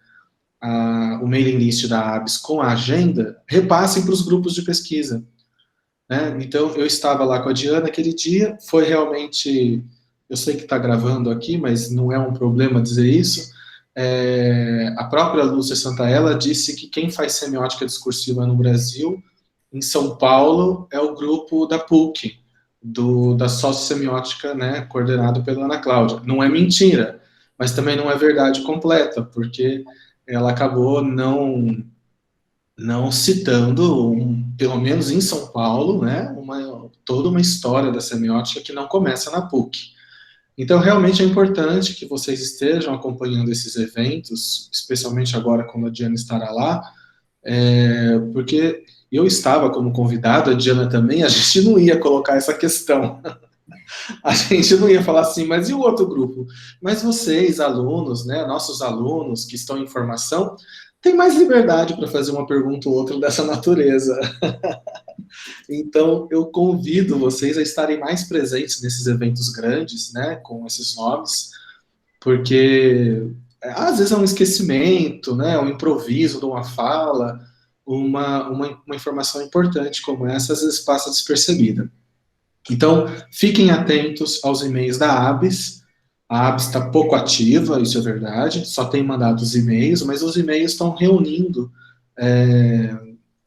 o mailing list da ABS com a agenda, repassem para os grupos de pesquisa. Né? Então, eu estava lá com a Diana aquele dia, foi realmente, eu sei que está gravando aqui, mas não é um problema dizer isso, a própria Lúcia Santaella disse que quem faz semiótica discursiva no Brasil, em São Paulo, é o grupo da PUC, da Sociossemiótica, né, coordenado pela Ana Cláudia. Não é mentira, mas também não é verdade completa, porque ela acabou não citando, pelo menos em São Paulo, né, toda uma história da semiótica que não começa na PUC. Então, realmente é importante que vocês estejam acompanhando esses eventos, especialmente agora quando a Diana estará lá, porque eu estava como convidado, a Diana também, a gente não ia colocar essa questão. A gente não ia falar assim, mas e o outro grupo? Mas vocês, alunos, né, nossos alunos que estão em formação, tem mais liberdade para fazer uma pergunta ou outra dessa natureza. Então, eu convido vocês a estarem mais presentes nesses eventos grandes, né, com esses nomes, porque às vezes é um esquecimento, né, um improviso de uma fala, uma informação importante como essa, às vezes passa despercebida. Então, fiquem atentos aos e-mails da ABS. A ABS está pouco ativa, isso é verdade, só tem mandado os e-mails, mas os e-mails estão reunindo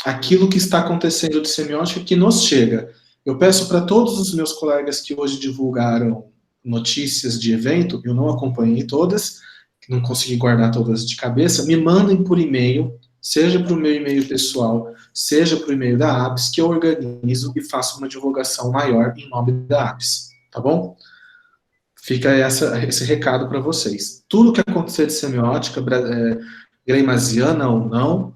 aquilo que está acontecendo de semiótica que nos chega. Eu peço para todos os meus colegas que hoje divulgaram notícias de evento, eu não acompanhei todas, não consegui guardar todas de cabeça, me mandem por e-mail, seja para o meu e-mail pessoal, seja para o e-mail da ABS, que eu organizo e faço uma divulgação maior em nome da ABS, tá bom? Fica esse recado para vocês. Tudo que acontecer de semiótica, greimasiana ou não,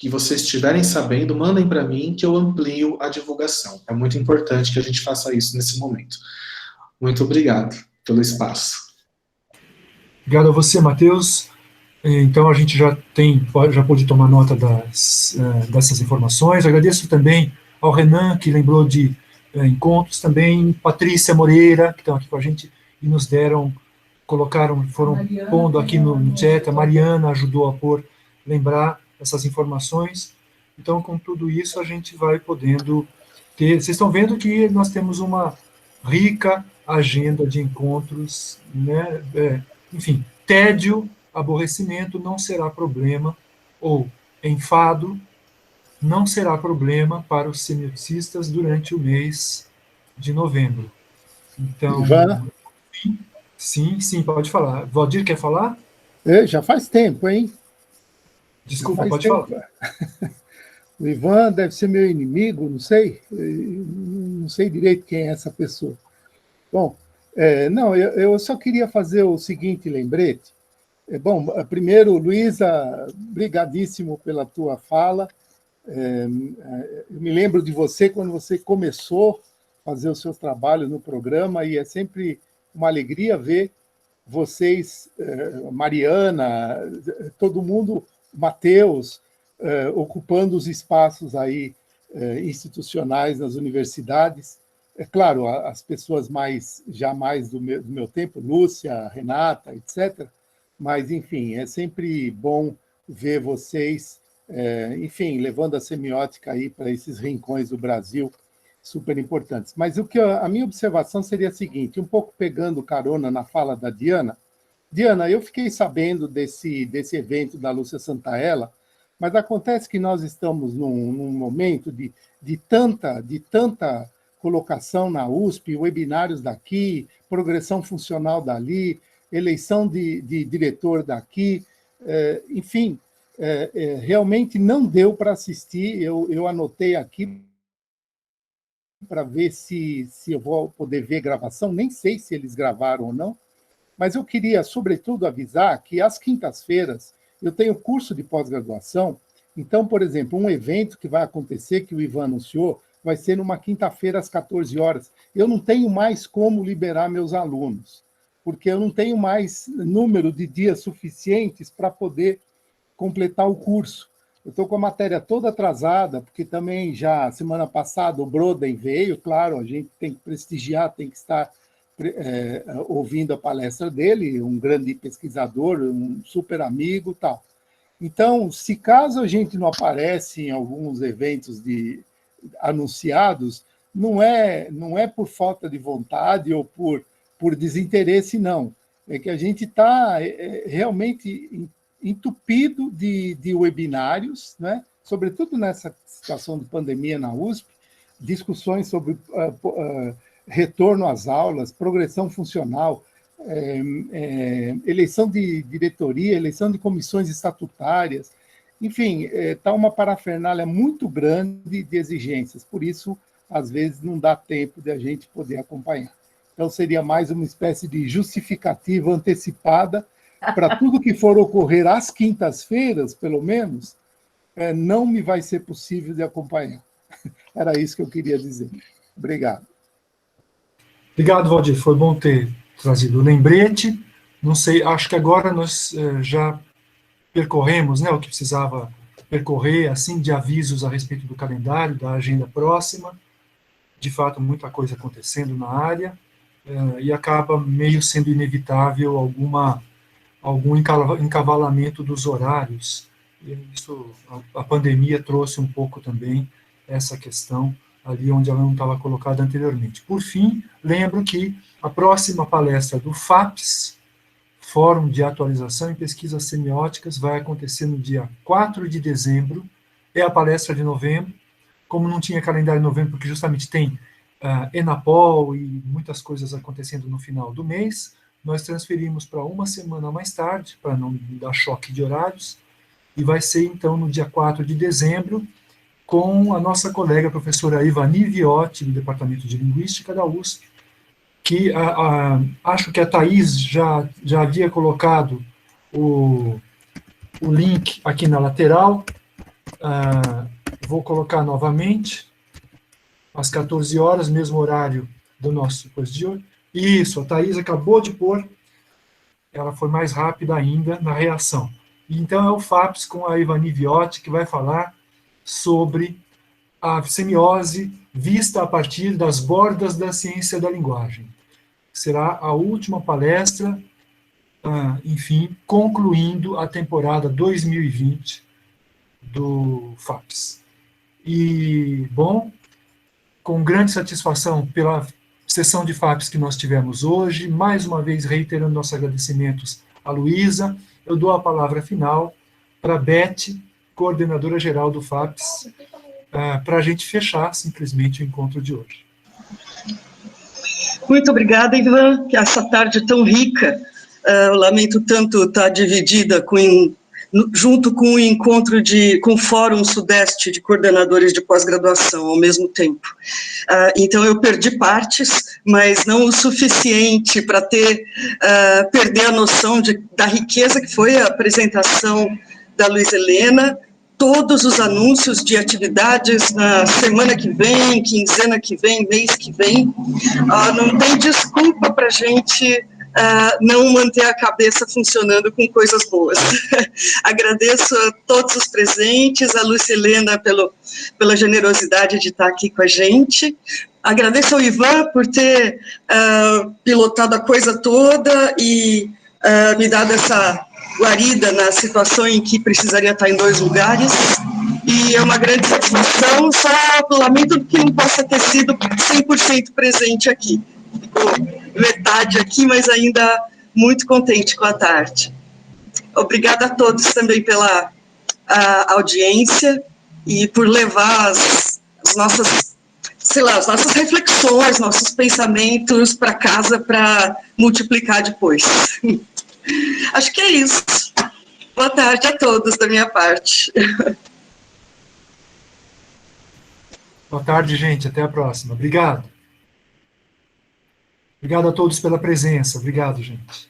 que vocês estiverem sabendo, mandem para mim que eu amplio a divulgação. É muito importante que a gente faça isso nesse momento. Muito obrigado pelo espaço. Obrigado a você, Matheus. Então, a gente já pôde tomar nota dessas informações. Agradeço também ao Renan, que lembrou de encontros também, Patrícia Moreira, que estão aqui com a gente e nos foram pondo aqui no chat, a Mariana ajudou a lembrar essas informações. Então, com tudo isso, a gente vai podendo ter... Vocês estão vendo que nós temos uma rica agenda de encontros, né? Enfim, tédio, aborrecimento não será problema, ou enfado não será problema para os semioticistas durante o mês de novembro. Então, Ivan? Sim, pode falar. Valdir, quer falar? Já faz tempo, hein? Desculpa, pode falar. O Ivan deve ser meu inimigo, não sei. Não sei direito quem é essa pessoa. Bom, não, eu só queria fazer o seguinte lembrete. Bom, primeiro, Luísa, brigadíssimo pela tua fala. Eu me lembro de você quando você começou a fazer os seus trabalhos no programa, e é sempre uma alegria ver vocês, Mariana, todo mundo, Matheus, ocupando os espaços aí institucionais nas universidades. É claro, as pessoas já mais do meu tempo, Lúcia, Renata, etc. Mas, enfim, é sempre bom ver vocês, enfim, levando a semiótica aí para esses rincões do Brasil super importantes. Mas a minha observação seria a seguinte, um pouco pegando carona na fala da Diana. Diana, eu fiquei sabendo desse evento da Lúcia Santaella, mas acontece que nós estamos num momento de tanta colocação na USP, webinários daqui, progressão funcional dali, eleição de diretor daqui, enfim, realmente não deu para assistir, eu anotei aqui para ver se eu vou poder ver gravação, nem sei se eles gravaram ou não, mas eu queria, sobretudo, avisar que às quintas-feiras eu tenho curso de pós-graduação, então, por exemplo, um evento que vai acontecer, que o Ivan anunciou, vai ser numa quinta-feira às 14 horas. Eu não tenho mais como liberar meus alunos, porque eu não tenho mais número de dias suficientes para poder completar o curso. Eu estou com a matéria toda atrasada, porque também já semana passada o Broden veio, claro, a gente tem que prestigiar, tem que estar ouvindo a palestra dele, um grande pesquisador, um super amigo e tal. Então, se caso a gente não aparece em alguns eventos anunciados, não é por falta de vontade ou por desinteresse, não. É que a gente está realmente entupido de webinários, né? Sobretudo nessa situação de pandemia na USP, discussões sobre retorno às aulas, progressão funcional, eleição de diretoria, eleição de comissões estatutárias, enfim, está uma parafernália muito grande de exigências, por isso, às vezes, não dá tempo de a gente poder acompanhar. Então, seria mais uma espécie de justificativa antecipada para tudo que for ocorrer às quintas-feiras, pelo menos, não me vai ser possível de acompanhar. Era isso que eu queria dizer. Obrigado. Obrigado, Valdir. Foi bom ter trazido o lembrete. Não sei, acho que agora nós já percorremos, né, o que precisava percorrer, assim, de avisos a respeito do calendário, da agenda próxima. De fato, muita coisa acontecendo na área, e acaba meio sendo inevitável algum encavalamento dos horários. E isso, a pandemia trouxe um pouco também essa questão ali onde ela não estava colocada anteriormente. Por fim, lembro que a próxima palestra do FAPES, Fórum de Atualização e Pesquisas Semióticas, vai acontecer no dia 4 de dezembro, é a palestra de novembro. Como não tinha calendário em novembro, porque justamente tem Enapol e muitas coisas acontecendo no final do mês, nós transferimos para uma semana mais tarde, para não dar choque de horários, e vai ser, então, no dia 4 de dezembro, com a nossa colega, a professora Ivani Viotti, do Departamento de Linguística da USP, que acho que a Thais já havia colocado o link aqui na lateral, Vou colocar novamente, às 14 horas, mesmo horário do nosso depois de hoje. Isso, a Thais acabou de pôr, ela foi mais rápida ainda na reação. Então, é o FAPS com a Ivani Viotti, que vai falar sobre a semiose vista a partir das bordas da ciência da linguagem. Será a última palestra, enfim, concluindo a temporada 2020 do FAPS. E, bom, com grande satisfação pela sessão de FAPS que nós tivemos hoje, mais uma vez reiterando nossos agradecimentos à Luísa, eu dou a palavra final para a Beth, coordenadora geral do FAPS, para a gente fechar simplesmente o encontro de hoje. Muito obrigada, Ivan, que essa tarde tão rica, eu lamento tanto estar dividida junto com o encontro com o Fórum Sudeste de Coordenadores de Pós-Graduação ao mesmo tempo. Então, eu perdi partes, mas não o suficiente para perder a noção da riqueza que foi a apresentação da Luísa Helena, todos os anúncios de atividades na semana que vem, quinzena que vem, mês que vem. Não tem desculpa para a gente não manter a cabeça funcionando com coisas boas. Agradeço a todos os presentes, a Lúcia Helena pela generosidade de estar aqui com a gente. Agradeço ao Ivan por ter pilotado a coisa toda e me dado essa guarida na situação em que precisaria estar em 2 lugares, e é uma grande satisfação, só lamento que não possa ter sido 100% presente aqui. Ficou metade aqui, mas ainda muito contente com a tarde. Obrigada a todos também pela audiência e por levar as nossas reflexões, nossos pensamentos para casa para multiplicar depois. Acho que é isso. Boa tarde a todos da minha parte. Boa tarde, gente. Até a próxima. Obrigado. Obrigado a todos pela presença. Obrigado, gente.